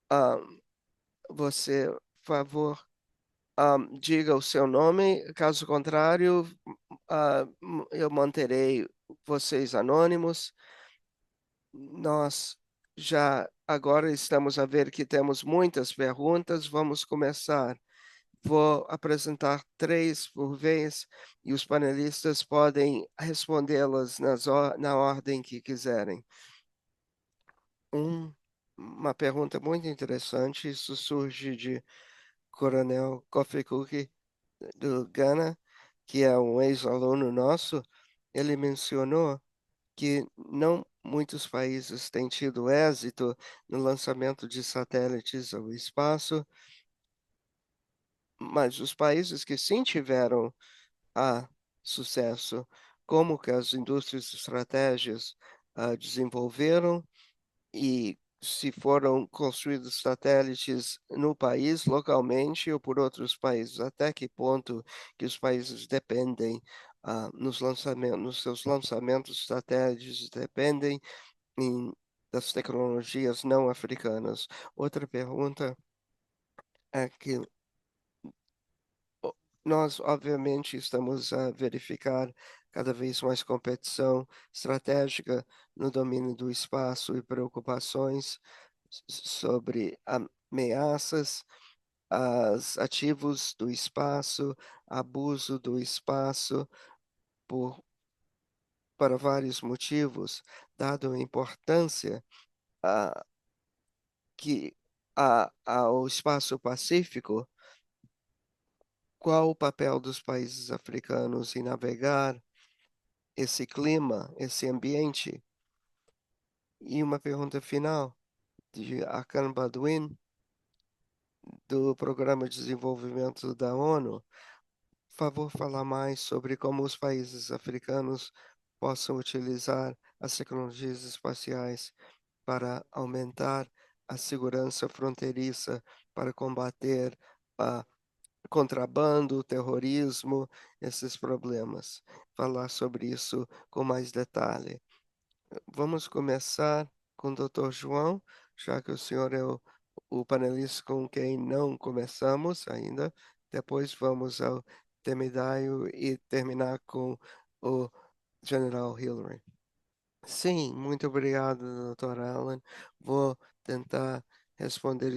ah, você, por favor, diga o seu nome. Caso contrário, eu manterei vocês anônimos. Nós já agora estamos a ver que temos muitas perguntas. Vamos começar. Vou apresentar três por vez e os panelistas podem respondê-las na ordem que quiserem. Uma pergunta muito interessante, isso surge de Coronel Kofi Cook, do Ghana, que é um ex-aluno nosso. Ele mencionou que não muitos países têm tido êxito no lançamento de satélites ao espaço, mas os países que sim tiveram sucesso, como que as indústrias de estratégias desenvolveram e se foram construídos satélites no país, localmente ou por outros países, até que ponto que os países dependem nos seus lançamentos de satélites dependem das tecnologias não africanas. Outra pergunta é que nós, obviamente, estamos a verificar cada vez mais competição estratégica no domínio do espaço e preocupações sobre ameaças, ativos do espaço, abuso do espaço por, para vários motivos, dado a importância a, que ao espaço pacífico. Qual o papel dos países africanos em navegar esse clima, esse ambiente? E uma pergunta final de Akan Badwin, do Programa de Desenvolvimento da ONU. Por favor, falar mais sobre como os países africanos possam utilizar as tecnologias espaciais para aumentar a segurança fronteiriça, para combater a contrabando, terrorismo, esses problemas. Falar sobre isso com mais detalhe. Vamos começar com o Dr. João, já que o senhor é o panelista com quem não começamos ainda. Depois vamos ao Temidaio e terminar com o General Hillary. Sim, muito obrigado, Dr. Allen. Vou tentar responder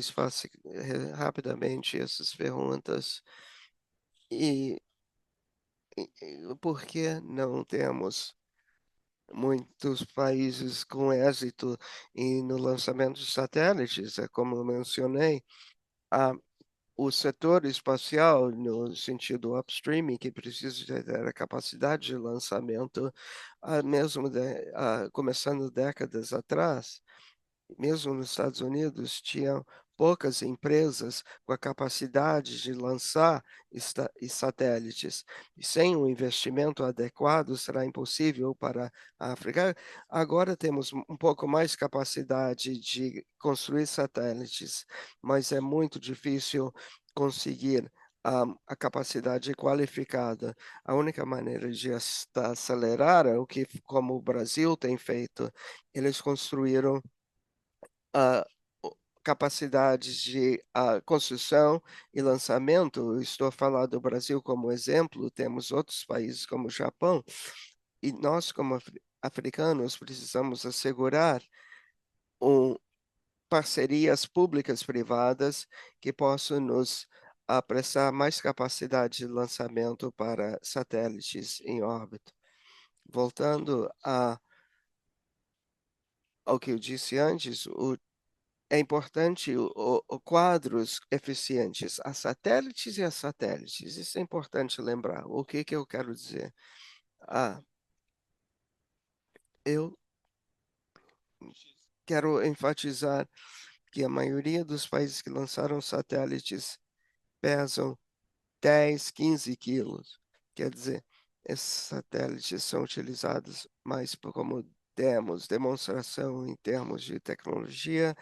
rapidamente essas perguntas. E por que não temos muitos países com êxito no lançamento de satélites? É como eu mencionei, a, o setor espacial, no sentido upstream, que precisa ter a capacidade de lançamento, mesmo começando décadas atrás, mesmo nos Estados Unidos, tinham poucas empresas com a capacidade de lançar satélites. E sem um investimento adequado, será impossível para a África. Agora temos um pouco mais capacidade de construir satélites, mas é muito difícil conseguir a capacidade qualificada. A única maneira de acelerar é o que, como o Brasil tem feito, eles construíram ah, capacidades de construção e lançamento. Eu estou a falar do Brasil como exemplo, temos outros países como o Japão, e nós, como africanos, precisamos assegurar um, parcerias públicas privadas que possam nos prestar mais capacidade de lançamento para satélites em órbita. Voltando ao que eu disse antes, é importante quadros eficientes a satélites e a satélites. Isso é importante lembrar. O que que eu quero dizer? Ah, eu quero enfatizar que a maioria dos países que lançaram satélites pesam 10, 15 quilos. Quer dizer, esses satélites são utilizados mais como demonstração em termos de tecnologia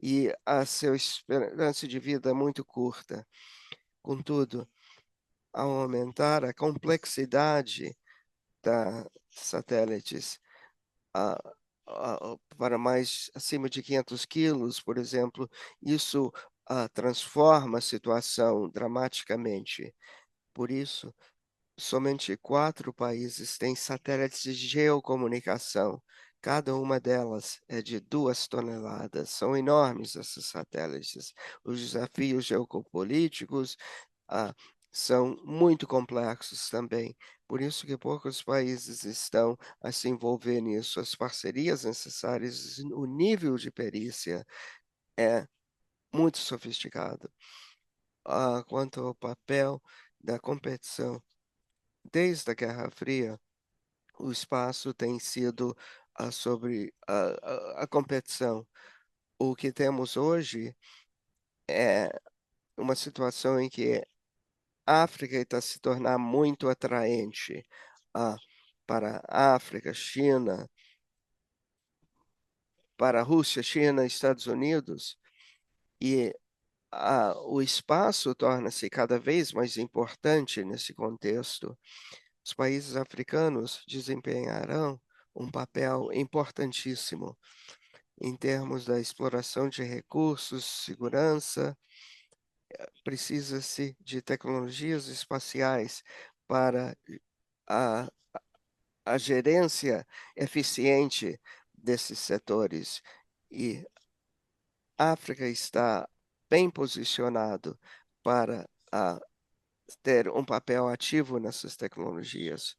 e a sua esperança de vida é muito curta. Contudo, ao aumentar a complexidade da satélites a, para mais acima de 500 quilos, por exemplo, isso transforma a situação dramaticamente. Por isso, somente 4 países têm satélites de geocomunicação. Cada uma delas é de 2 toneladas. São enormes esses satélites. Os desafios geopolíticos ah, são muito complexos também. Por isso que poucos países estão a se envolver nisso. As parcerias necessárias, o nível de perícia é muito sofisticado. Quanto ao papel da competição, desde a Guerra Fria, o espaço tem sido sobre a competição. O que temos hoje é uma situação em que a África está se tornar muito atraente ah, para a África, China, para a Rússia, China, Estados Unidos, e o espaço torna-se cada vez mais importante nesse contexto. Os países africanos desempenharão um papel importantíssimo em termos da exploração de recursos, segurança. Precisa-se de tecnologias espaciais para a, a gerência eficiente desses setores. E a África está bem posicionado para ter um papel ativo nessas tecnologias.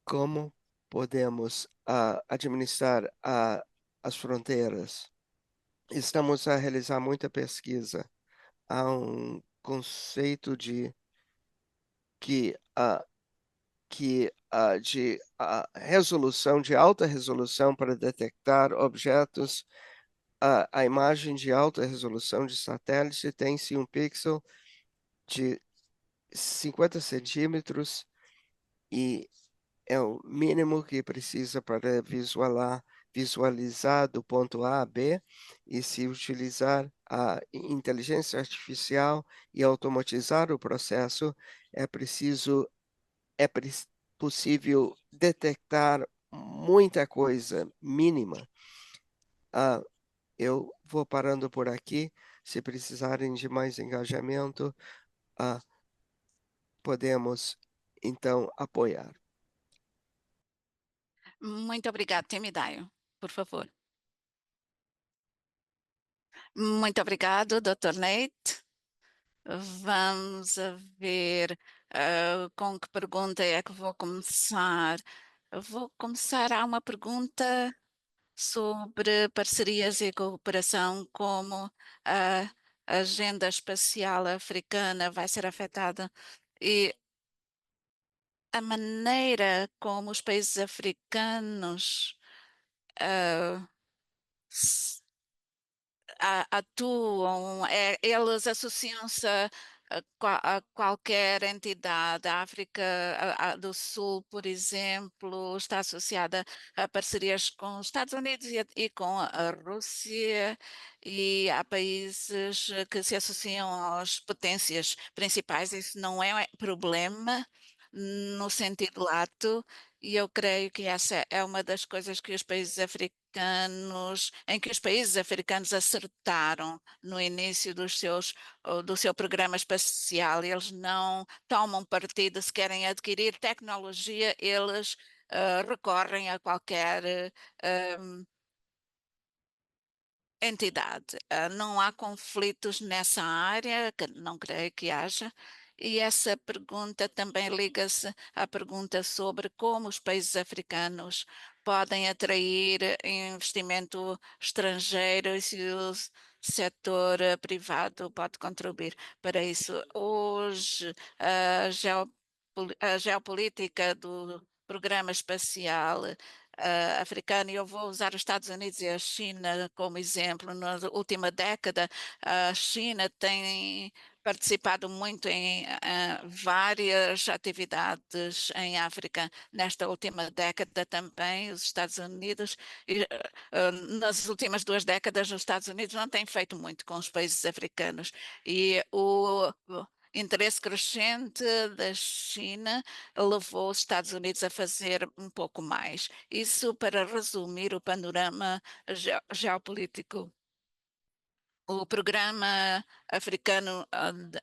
Como podemos administrar as fronteiras? Estamos a realizar muita pesquisa. Há um conceito que, a de resolução, de alta resolução para detectar objetos. A imagem de alta resolução de satélite tem-se um pixel de 50 centímetros e é o mínimo que precisa para visualizar do ponto A a B, e se utilizar a inteligência artificial e automatizar o processo, é preciso, é possível detectar muita coisa mínima. Ah, eu vou parando por aqui. Se precisarem de mais engajamento, ah, podemos então apoiar. Muito obrigada, Temidaio, por favor. Muito obrigado, Dr. Leite. Vamos a ver com que pergunta é que vou começar. Eu vou começar. Há uma pergunta sobre parcerias e cooperação, como a agenda espacial africana vai ser afetada e a maneira como os países africanos atuam, eles associam-se a qualquer entidade. A África do Sul, por exemplo, está associada a parcerias com os Estados Unidos e com a Rússia, e há países que se associam às potências principais. Isso não é problema no sentido lato. E eu creio que essa é uma das coisas que os países africanos, em que os países africanos acertaram no início do seu programa espacial. Eles não tomam partido, se querem adquirir tecnologia, eles recorrem a qualquer entidade. Não há conflitos nessa área, que não creio que haja. E essa pergunta também liga-se à pergunta sobre como os países africanos podem atrair investimento estrangeiro e se o setor privado pode contribuir para isso. Hoje, a geopolítica do programa espacial africana, e eu vou usar os Estados Unidos e a China como exemplo. Na última década, a China tem participado muito em várias atividades em África. Nesta última década também, os Estados Unidos, nas últimas 2 décadas, os Estados Unidos não têm feito muito com os países africanos. E o interesse crescente da China levou os Estados Unidos a fazer um pouco mais. Isso para resumir o panorama geopolítico. O programa africano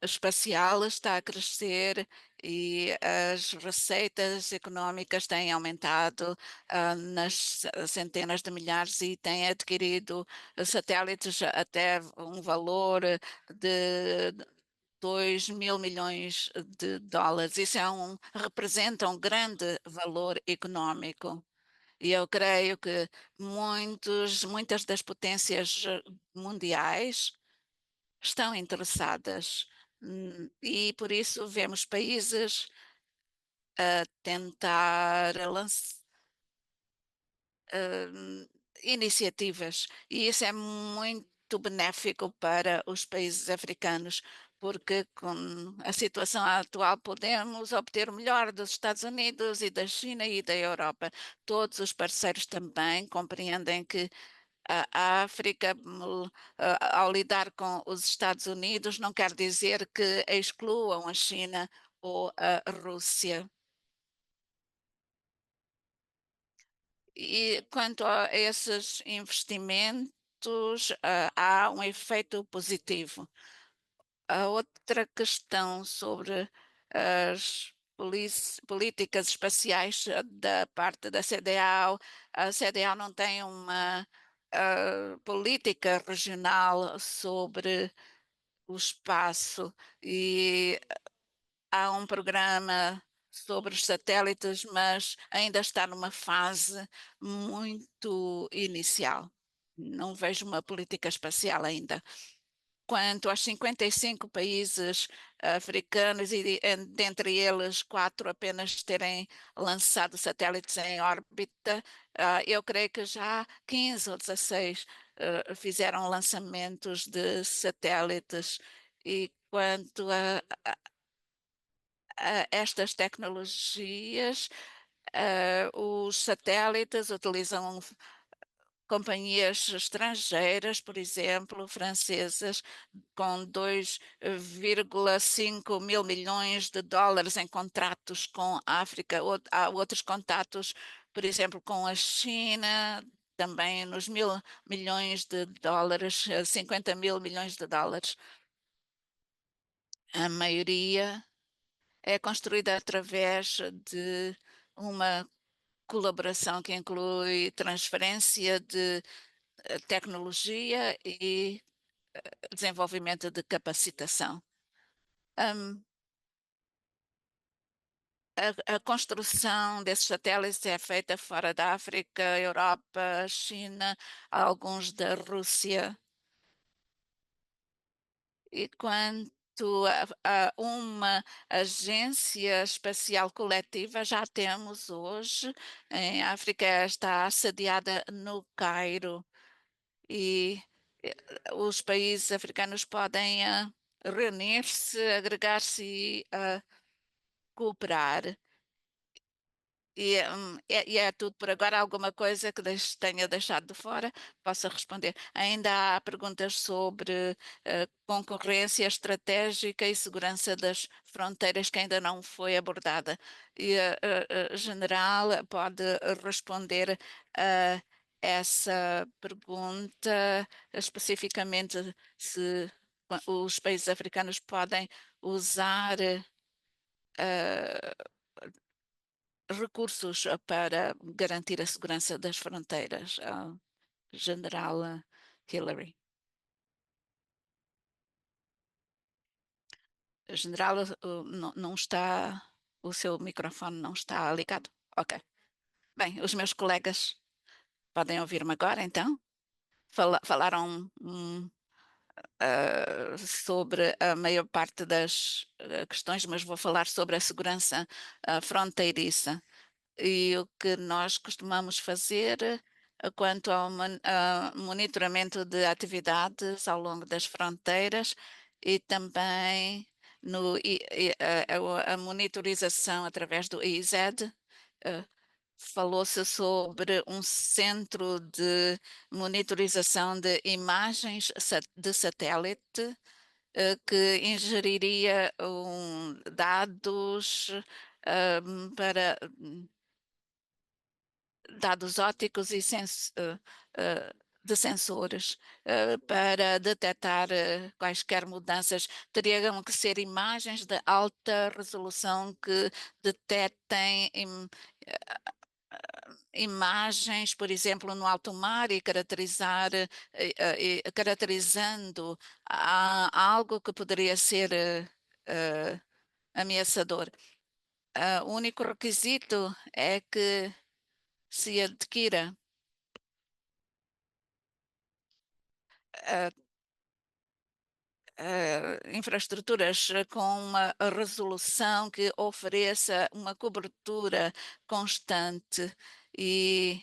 espacial está a crescer e as receitas económicas têm aumentado nas centenas de milhares e têm adquirido satélites até um valor de 2 mil milhões de dólares. Isso representa um grande valor económico. E eu creio que muitas das potências mundiais estão interessadas. E por isso vemos países a tentar lançar iniciativas, e isso é muito benéfico para os países africanos, porque com a situação atual podemos obter o melhor dos Estados Unidos e da China e da Europa. Todos os parceiros também compreendem que a África, ao lidar com os Estados Unidos, não quer dizer que excluam a China ou a Rússia. E quanto a esses investimentos, há um efeito positivo. A outra questão sobre as políticas espaciais da parte da CDAO, a CDAO não tem uma política regional sobre o espaço, e há um programa sobre os satélites, mas ainda está numa fase muito inicial. Não vejo uma política espacial ainda. Quanto aos 55 países africanos, e dentre eles quatro apenas terem lançado satélites em órbita, eu creio que já 15 ou 16 fizeram lançamentos de satélites. E quanto a estas tecnologias, os satélites utilizam companhias estrangeiras, por exemplo, francesas, com 2,5 mil milhões de dólares em contratos com a África. Há outros contatos, por exemplo, com a China, também nos 1.000 milhões de dólares, 50 mil milhões de dólares. A maioria é construída através de uma colaboração que inclui transferência de tecnologia e desenvolvimento de capacitação. Hum, a construção desses satélites é feita fora da África, Europa, China, alguns da Rússia. E quanto a uma agência espacial coletiva, já temos hoje em África, está sediada no Cairo. e eh, os países africanos podem reunir-se, agregar-se e cooperar. E é tudo por agora. Alguma coisa que tenha deixado de fora, possa responder. Ainda há perguntas sobre concorrência estratégica e segurança das fronteiras que ainda não foi abordada. E a General pode responder a essa pergunta especificamente se os países africanos podem usar recursos para garantir a segurança das fronteiras, General Hillary. General, não está, o seu microfone não está ligado. Ok. Bem, os meus colegas podem ouvir-me agora, então. Falaram sobre a maior parte das questões, mas vou falar sobre a segurança fronteiriça. E o que nós costumamos fazer quanto ao monitoramento de atividades ao longo das fronteiras e também a monitorização através do IZ. eh, Falou-se sobre um centro de monitorização de imagens de satélite que ingeriria dados para dados ópticos e de sensores para detectar quaisquer mudanças. Teriam que ser imagens de alta resolução que detectem imagens, por exemplo, no alto mar e caracterizando algo que poderia ser ameaçador. O único requisito é que se adquira uh, infraestruturas com uma resolução que ofereça uma cobertura constante e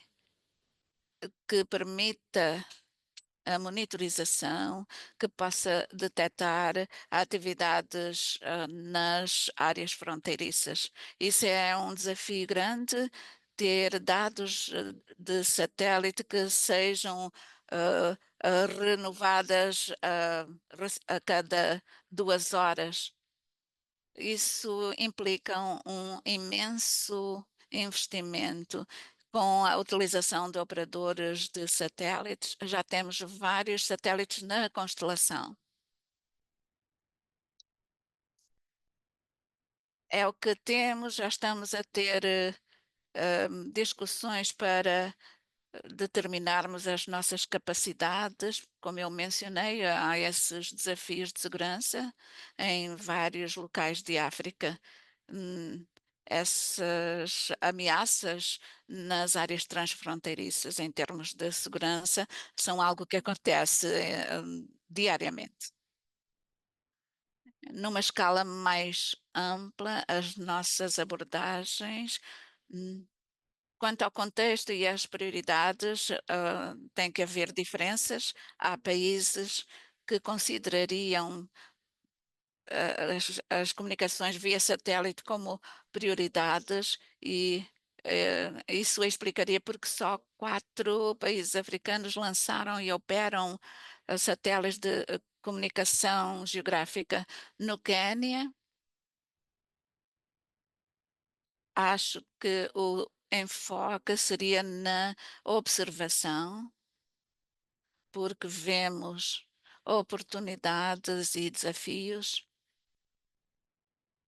que permita a monitorização, que possa detectar atividades nas áreas fronteiriças. Isso é um desafio grande, ter dados de satélite que sejam renovadas a cada 2 horas. Isso implica um imenso investimento com a utilização de operadores de satélites. Já temos vários satélites na constelação. É o que temos, já estamos a ter discussões para determinarmos as nossas capacidades. Como eu mencionei, há esses desafios de segurança em vários locais de África. Hum, Essas ameaças nas áreas transfronteiriças, em termos de segurança, são algo que acontece diariamente. Numa escala mais ampla, as nossas abordagens quanto ao contexto e às prioridades, tem que haver diferenças. Há países que considerariam as comunicações via satélite como prioridades e isso explicaria porque só 4 países africanos lançaram e operam satélites de comunicação geográfica. No Quênia, acho que o enfoque seria na observação, porque vemos oportunidades e desafios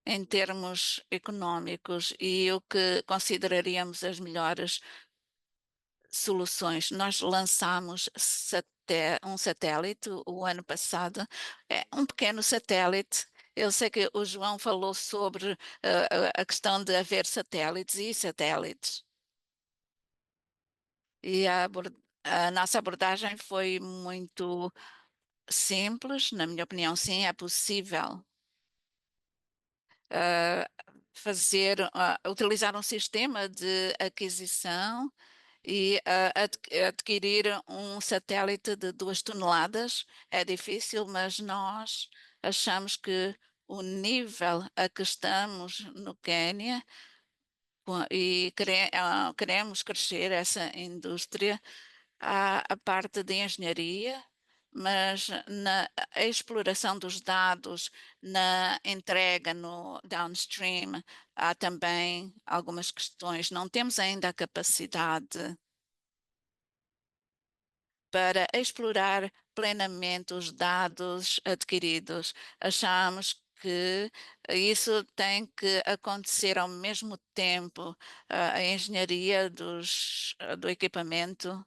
em termos económicos e o que consideraríamos as melhores soluções. Nós lançamos um satélite o ano passado, é um pequeno satélite. Eu sei que o João falou sobre a questão de haver satélites e satélites. E a nossa abordagem foi muito simples, na minha opinião, sim, é possível fazer, utilizar um sistema de aquisição E adquirir um satélite de 2 toneladas é difícil, mas nós achamos que o nível a que estamos no Quênia e queremos crescer essa indústria, há a parte de engenharia, mas na exploração dos dados, na entrega no downstream, há também algumas questões. Não temos ainda a capacidade para explorar plenamente os dados adquiridos. Achamos que isso tem que acontecer ao mesmo tempo, a engenharia do equipamento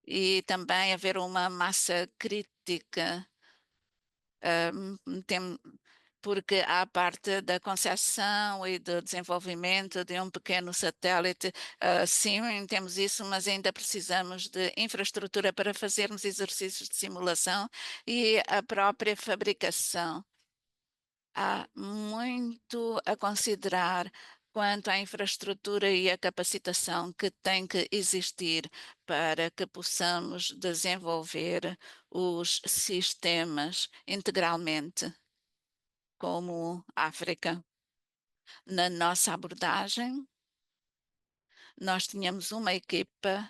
e também haver uma massa crítica. Tem, porque há a parte da concepção e do desenvolvimento de um pequeno satélite. Sim, temos isso, mas ainda precisamos de infraestrutura para fazermos exercícios de simulação e a própria fabricação. Há muito a considerar quanto à infraestrutura e à capacitação que tem que existir para que possamos desenvolver os sistemas integralmente, como África. Na nossa abordagem, nós tínhamos uma equipa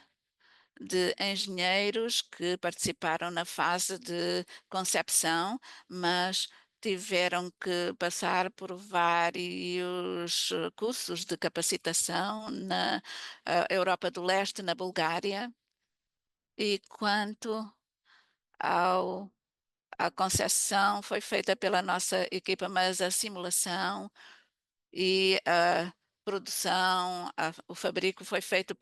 de engenheiros que participaram na fase de concepção, mas tiveram que passar por vários cursos de capacitação na Europa do Leste, na Bulgária. E quanto ao a concepção foi feita pela nossa equipa, mas a simulação e a produção, o fabrico foi feito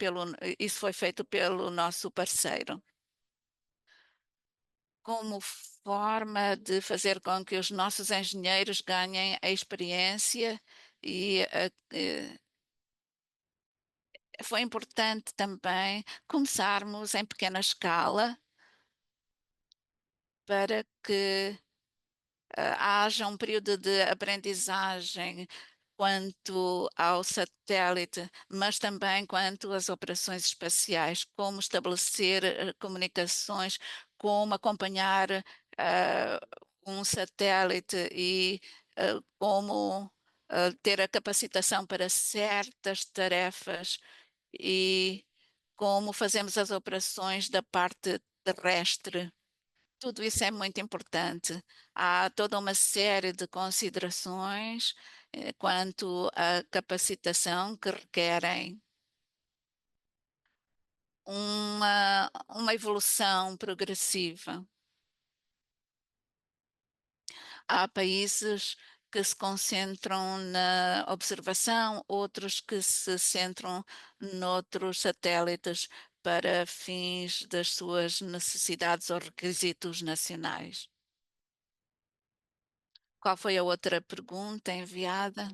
isso foi feito pelo nosso parceiro. Como forma de fazer com que os nossos engenheiros ganhem a experiência e foi importante também começarmos em pequena escala para que haja um período de aprendizagem quanto ao satélite, mas também quanto às operações espaciais, como estabelecer comunicações, como acompanhar um satélite e como ter a capacitação para certas tarefas e como fazemos as operações da parte terrestre. Tudo isso é muito importante. Há toda uma série de considerações quanto à capacitação que requerem uma evolução progressiva. Há países que se concentram na observação, outros que se centram noutros satélites para fins das suas necessidades ou requisitos nacionais. Qual foi a outra pergunta enviada?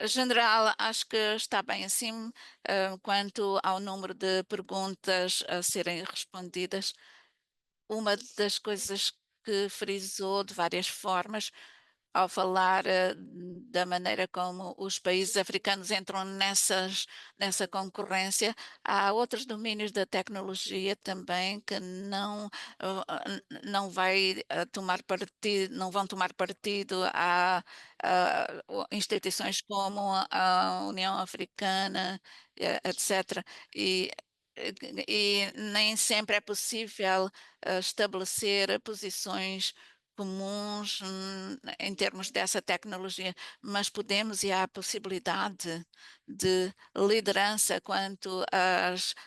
General, acho que está bem assim, quanto ao número de perguntas a serem respondidas. Uma das coisas que frisou de várias formas ao falar da maneira como os países africanos entram nessa concorrência, há outros domínios da tecnologia também que não vai tomar partido, não vão tomar partido. Há instituições como a União Africana, etc. E e nem sempre é possível estabelecer posições comuns em termos dessa tecnologia, mas podemos e há a possibilidade de liderança quanto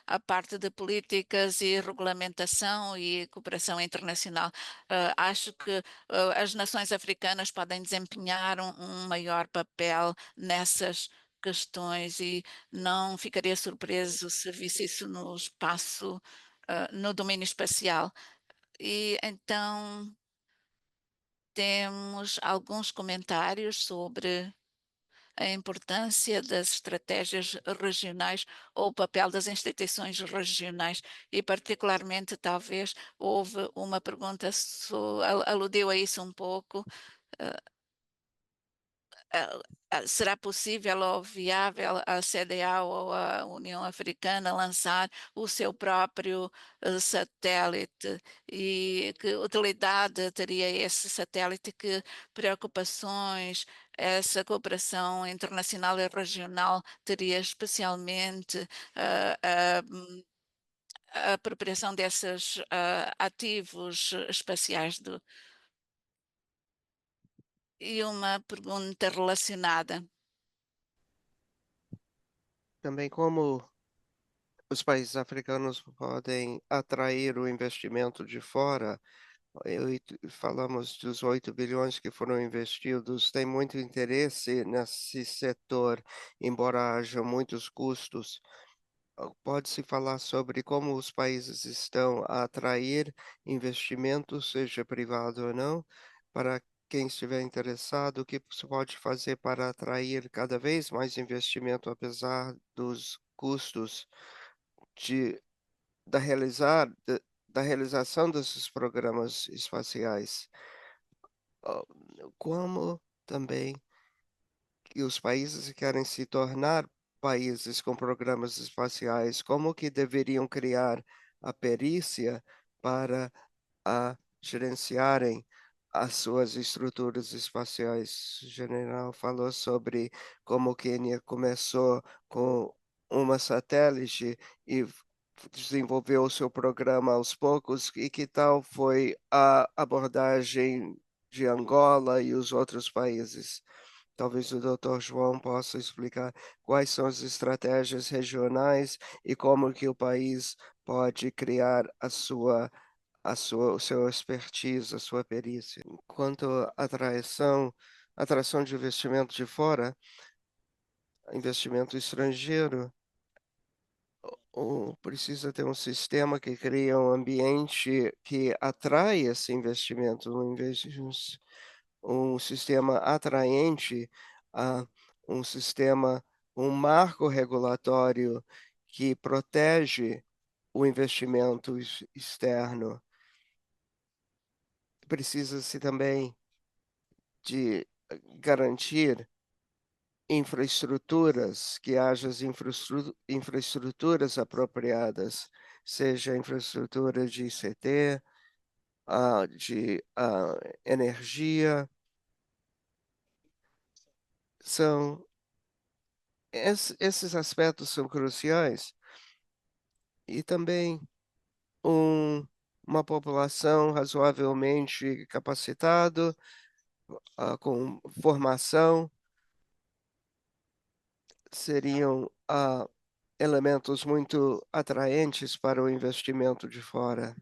à parte de políticas e regulamentação e cooperação internacional. Acho que as nações africanas podem desempenhar um maior papel nessas questões e não ficaria surpreso se visse isso no espaço, no domínio espacial. E então temos alguns comentários sobre a importância das estratégias regionais ou o papel das instituições regionais e particularmente talvez houve uma pergunta, aludiu a isso um pouco, será possível ou viável a CDAO ou a União Africana lançar o seu próprio satélite? E que utilidade teria esse satélite? Que preocupações essa cooperação internacional e regional teria especialmente a apropriação desses ativos espaciais e uma pergunta relacionada. Também como os países africanos podem atrair o investimento de fora. Falamos dos 8 bilhões que foram investidos, tem muito interesse nesse setor, embora haja muitos custos. Pode-se falar sobre como os países estão a atrair investimento, seja privado ou não, para quem estiver interessado, o que se pode fazer para atrair cada vez mais investimento, apesar dos custos de, da, realizar, da realização desses programas espaciais. Ah, Como também que os países que querem se tornar países com programas espaciais, como que deveriam criar a perícia para gerenciarem as suas estruturas espaciais. O general falou sobre como o Quênia começou com uma satélite e desenvolveu o seu programa aos poucos, e que tal foi a abordagem de Angola e os outros países? Talvez o Dr. João possa explicar quais são as estratégias regionais e como que o país pode criar o seu expertise, a sua perícia. Quanto à atração de investimento de fora, investimento estrangeiro, precisa ter um sistema que cria um ambiente que atrai esse investimento, um sistema atraente, a um sistema, um marco regulatório que protege o investimento externo. Precisa-se também de garantir infraestruturas, que haja as infraestruturas apropriadas, seja infraestrutura de ICT, de energia, são esses aspectos são cruciais, e também um, uma população razoavelmente capacitada, com formação, seriam elementos muito atraentes para o investimento de fora.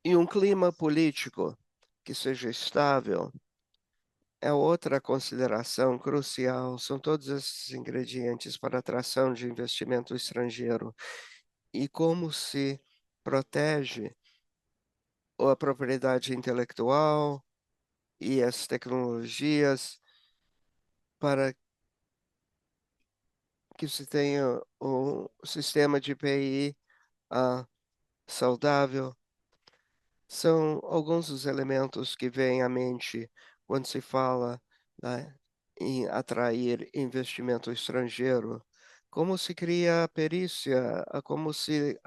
E um clima político que seja estável é outra consideração crucial. São todos esses ingredientes para a atração de investimento estrangeiro. E como se protege a propriedade intelectual e as tecnologias para que se tenha um sistema de PI saudável. São alguns dos elementos que vêm à mente quando se fala, né, em atrair investimento estrangeiro. Como se cria a perícia, como se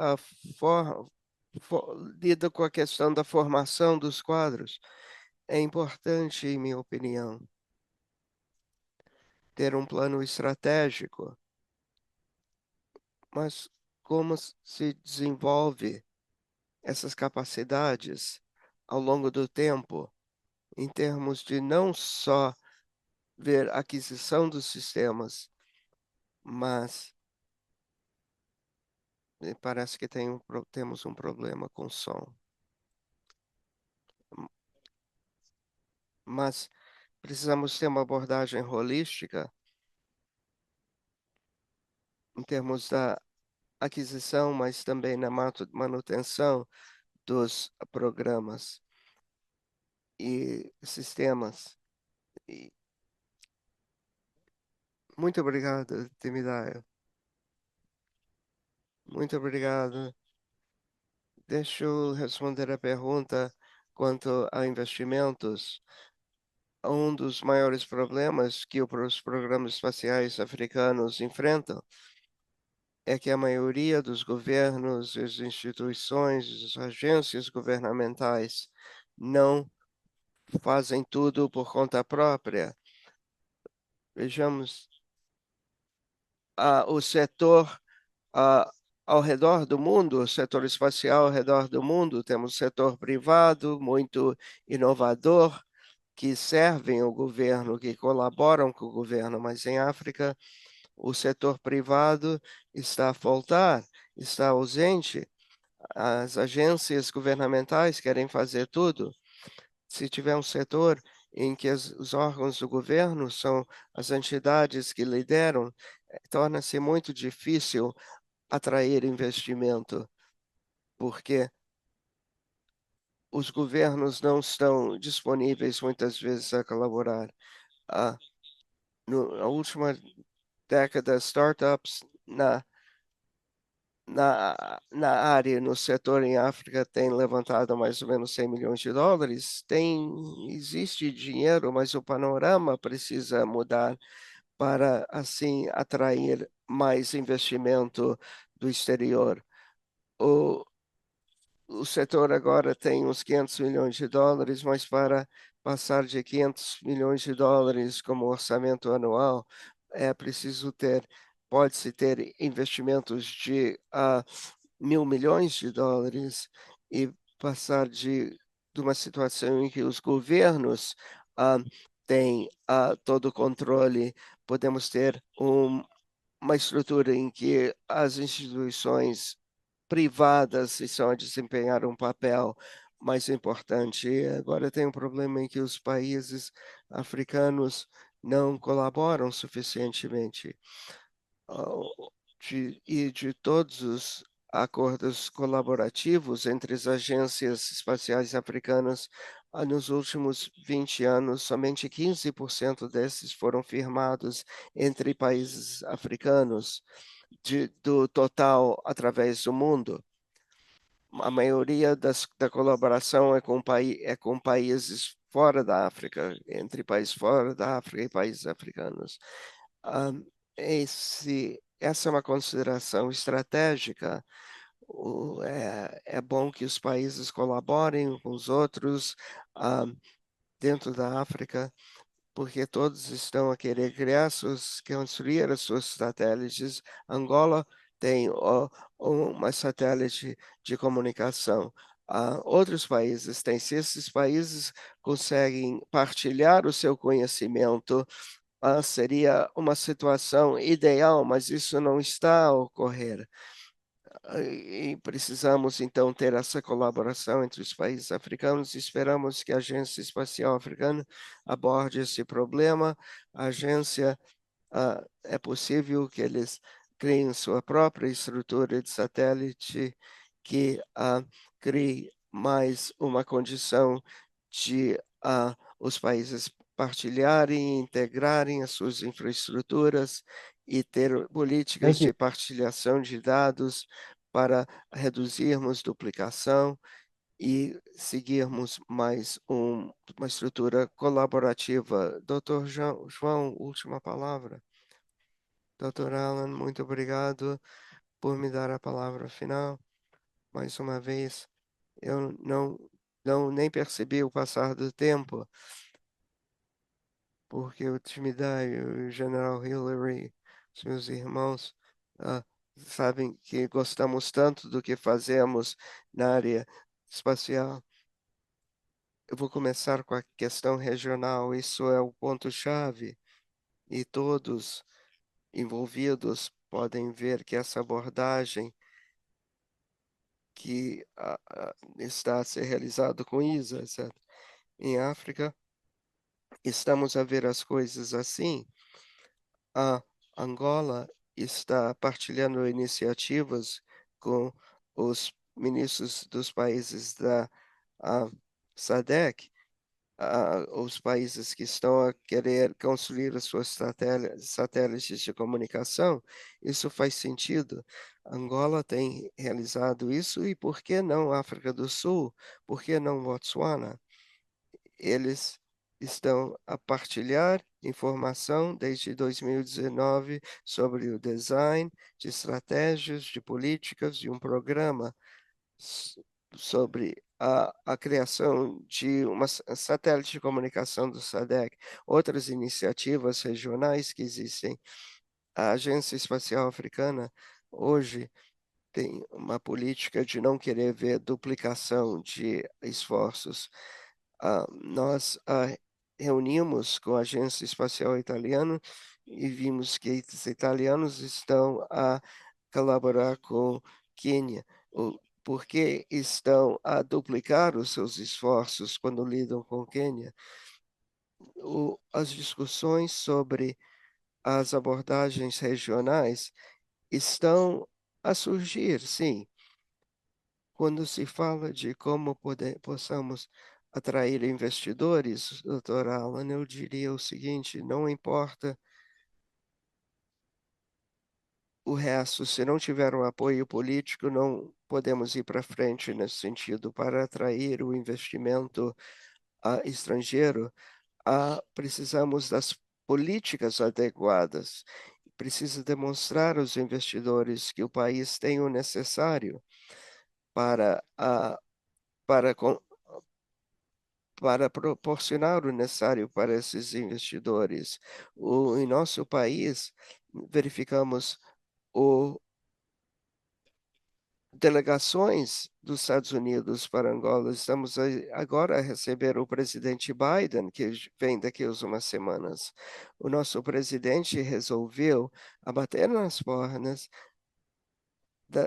lida com a questão da formação dos quadros. É importante, em minha opinião, ter um plano estratégico, mas como se desenvolve essas capacidades ao longo do tempo, em termos de não só ver a aquisição dos sistemas, mas me parece que temos um problema com som. Mas precisamos ter uma abordagem holística em termos da aquisição, mas também na manutenção dos programas e sistemas. E muito obrigado, Timidaio. Muito obrigado. Deixa eu responder a pergunta quanto a investimentos. Um dos maiores problemas que os programas espaciais africanos enfrentam é que a maioria dos governos, as instituições, as agências governamentais não fazem tudo por conta própria. Vejamos, o setor ah, ao redor do mundo, o setor espacial ao redor do mundo, temos setor privado muito inovador, que servem o governo, que colaboram com o governo, mas em África o setor privado está a faltar, está ausente. As agências governamentais querem fazer tudo. Se tiver um setor em que os órgãos do governo são as entidades que lideram, torna-se muito difícil atrair investimento, porque os governos não estão disponíveis muitas vezes a colaborar. Ah, Na última década, startups na área, no setor em África, têm levantado mais ou menos 100 milhões de dólares. Existe dinheiro, mas o panorama precisa mudar para, assim, atrair mais investimento do exterior. O, o setor agora tem uns 500 milhões de dólares, mas para passar de 500 milhões de dólares como orçamento anual, é preciso ter, pode-se ter investimentos de 1.000 milhões de dólares e passar de uma situação em que os governos ah, têm todo o controle, podemos ter uma estrutura em que as instituições privadas estão a desempenhar um papel mais importante. E agora tem um problema em que os países africanos não colaboram suficientemente. Ah, de todos os acordos colaborativos entre as agências espaciais africanas, nos últimos 20 anos, somente 15% desses foram firmados entre países africanos, do total através do mundo. A maioria da colaboração é com países fora da África, entre países fora da África e países africanos. Ah, essa é uma consideração estratégica. É bom que os países colaborem com os outros dentro da África, porque todos estão a querer construir as suas satélites. Angola tem uma satélite de comunicação. Outros países têm. Se esses países conseguem partilhar o seu conhecimento, seria uma situação ideal, mas isso não está a ocorrer. E precisamos então ter essa colaboração entre os países africanos e esperamos que a Agência Espacial Africana aborde esse problema. A agência, é possível que eles criem sua própria estrutura de satélite que crie mais uma condição de os países partilharem e integrarem as suas infraestruturas e ter políticas Thank you. de partilhação de dados para reduzirmos duplicação e seguirmos mais uma estrutura colaborativa. Doutor João, última palavra. Doutor Alan, muito obrigado por me dar a palavra final. Mais uma vez, eu não nem percebi o passar do tempo, porque o Timidai, o General Hillary, os meus irmãos, ah, sabem que gostamos tanto do que fazemos na área espacial. Eu vou começar com a questão regional, isso é o ponto-chave, e todos envolvidos podem ver que essa abordagem que está a ser realizado com ISA, etc. Em África, estamos a ver as coisas assim. A Angola está partilhando iniciativas com os ministros dos países da SADC os países que estão a querer construir as suas satélites de comunicação, isso faz sentido. Angola tem realizado isso e por que não África do Sul? Por que não Botsuana? Eles estão a partilhar informação desde 2019 sobre o design de estratégias, de políticas e um programa sobre a criação de uma satélite de comunicação do SADC, outras iniciativas regionais que existem. A Agência Espacial Africana hoje tem uma política de não querer ver duplicação de esforços. Nós reunimos com a Agência Espacial Italiana e vimos que os italianos estão a colaborar com Quênia, porque estão a duplicar os seus esforços quando lidam com Quênia. As discussões sobre as abordagens regionais estão a surgir, sim. Quando se fala de como possamos atrair investidores, doutor Alan, eu diria o seguinte: não importa o resto, se não tiver um apoio político, não podemos ir para frente nesse sentido. Para atrair o investimento estrangeiro, precisamos das políticas adequadas. Precisa demonstrar aos investidores que o país tem o necessário para, para, para proporcionar o necessário para esses investidores. Em nosso país, verificamos o delegações dos Estados Unidos para Angola. Estamos agora a receber o presidente Biden, que vem daqui a umas semanas. O nosso presidente resolveu abater nas portas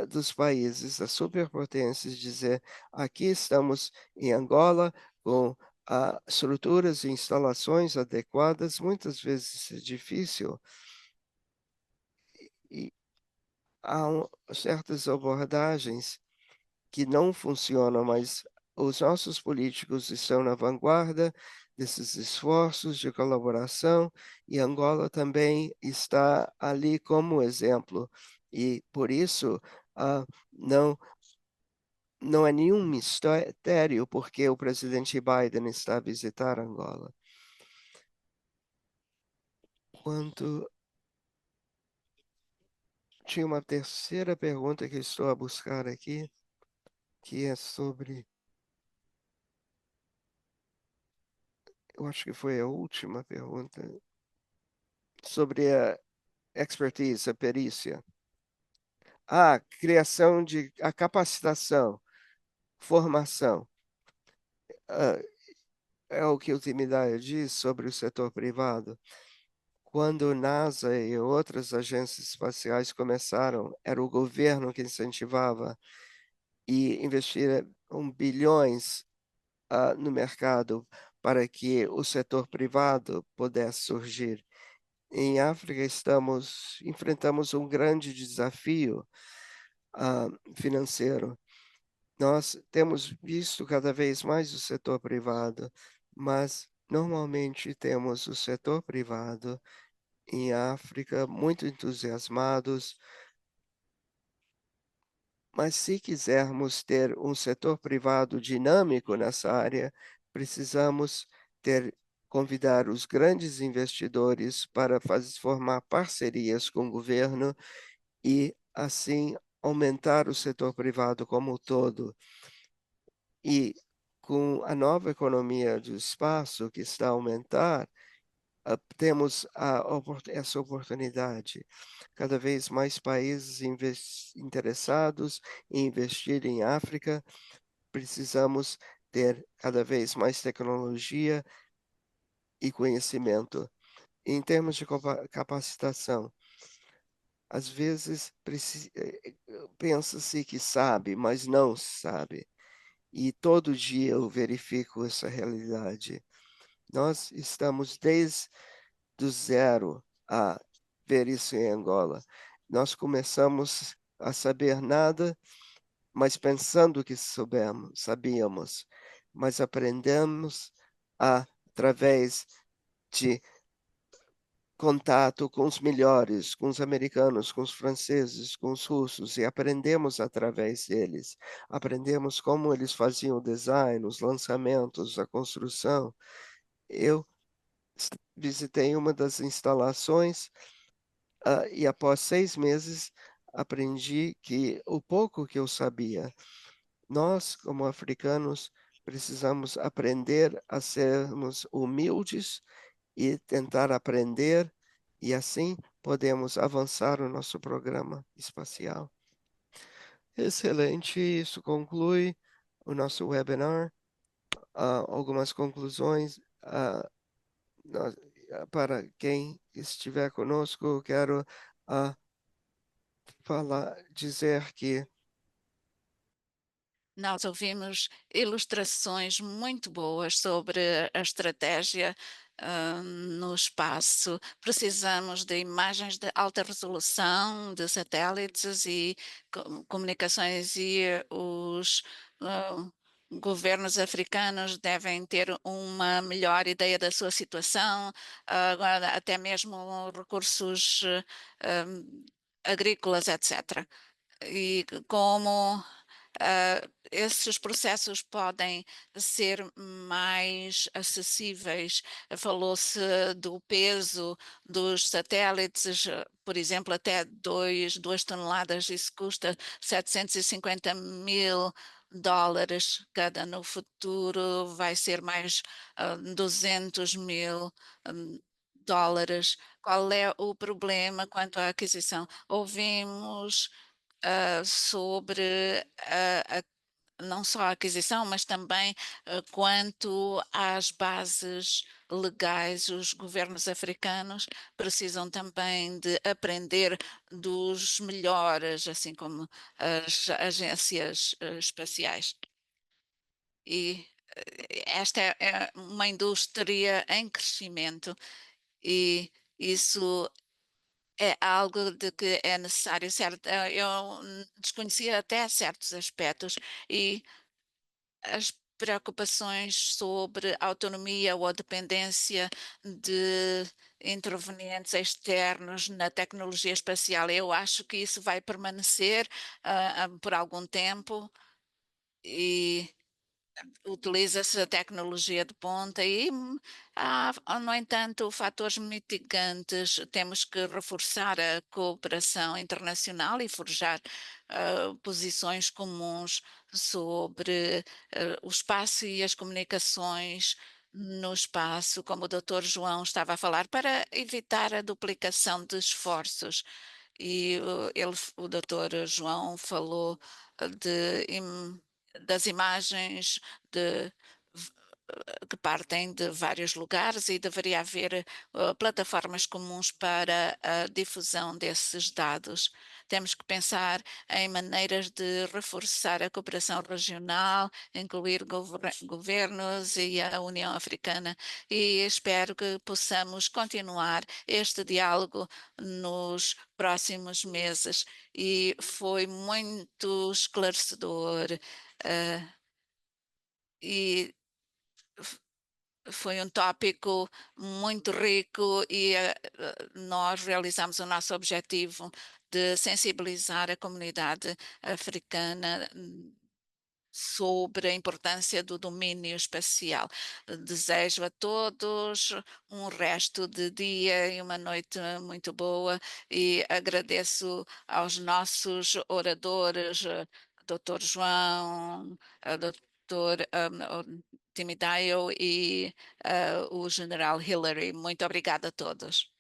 dos países, das superpotências, dizer: aqui estamos em Angola com estruturas e instalações adequadas, muitas vezes é difícil, e há certas abordagens que não funcionam, mas os nossos políticos estão na vanguarda desses esforços de colaboração e Angola também está ali como exemplo. E por isso, não, não é nenhum mistério porque o presidente Biden está a visitar Angola. Quanto tinha uma terceira pergunta que estou a buscar aqui, que é sobre, eu acho que foi a última pergunta, sobre a expertise, a perícia. Criação de a capacitação, formação. É o que o Timidaia diz sobre o setor privado. Quando NASA e outras agências espaciais começaram, era o governo que incentivava e investir bilhões no mercado para que o setor privado pudesse surgir. Em África enfrentamos um grande desafio financeiro. Nós temos visto cada vez mais o setor privado, mas normalmente temos o setor privado em África muito entusiasmados, mas se quisermos ter um setor privado dinâmico nessa área, precisamos convidar os grandes investidores para formar parcerias com o governo e, assim, aumentar o setor privado como um todo. E com a nova economia do espaço que está a aumentar, temos essa oportunidade. Cada vez mais países interessados em investir em África, precisamos ter cada vez mais tecnologia e conhecimento. Em termos de capacitação, às vezes pensa-se que sabe, mas não sabe. E todo dia eu verifico essa realidade. Nós estamos desde o zero a ver isso em Angola. Nós começamos a saber nada, mas pensando que sabíamos, mas aprendemos através de contato com os melhores, com os americanos, com os franceses, com os russos, e aprendemos através deles. Aprendemos como eles faziam o design, os lançamentos, a construção. Eu visitei uma das instalações, e após 6 meses aprendi que o pouco que eu sabia, nós, como africanos, precisamos aprender a sermos humildes e tentar aprender, e assim podemos avançar o nosso programa espacial. Excelente, isso conclui o nosso webinar. Algumas conclusões. Nós- para quem estiver conosco, quero dizer que Nós ouvimos ilustrações muito boas sobre a estratégia, no espaço. Precisamos de imagens de alta resolução, de satélites e comunicações, e os ah, governos africanos devem ter uma melhor ideia da sua situação, agora até mesmo recursos agrícolas, etc. E como esses processos podem ser mais acessíveis. Falou-se do peso dos satélites, por exemplo, até 2 toneladas, isso custa 750 mil dólares cada. No futuro vai ser mais 200 mil dólares. Qual é o problema quanto à aquisição? Ouvimos sobre não só a aquisição, mas também quanto às bases legais. Os governos africanos precisam também de aprender dos melhores, assim como as agências espaciais. E esta é uma indústria em crescimento, e isso é algo de que é necessário, certo? Eu desconhecia até certos aspectos, e as preocupações sobre autonomia ou a dependência de intervenientes externos na tecnologia espacial. Eu acho que isso vai permanecer por algum tempo, e utiliza-se a tecnologia de ponta, e no entanto, fatores mitigantes. Temos que reforçar a cooperação internacional e forjar posições comuns sobre o espaço e as comunicações no espaço, como o Dr. João estava a falar, para evitar a duplicação de esforços. E o Dr. João falou de das imagens de, que partem de vários lugares, e deveria haver plataformas comuns para a difusão desses dados. Temos que pensar em maneiras de reforçar a cooperação regional, incluir governos e a União Africana, e espero que possamos continuar este diálogo nos próximos meses. E foi muito esclarecedor. E foi um tópico muito rico, e nós realizamos o nosso objetivo de sensibilizar a comunidade africana sobre a importância do domínio espacial. Desejo a todos um resto de dia e uma noite muito boa, e agradeço aos nossos oradores, Dr. João, Dr. Timidaio e o General Hillary. Muito obrigada a todos.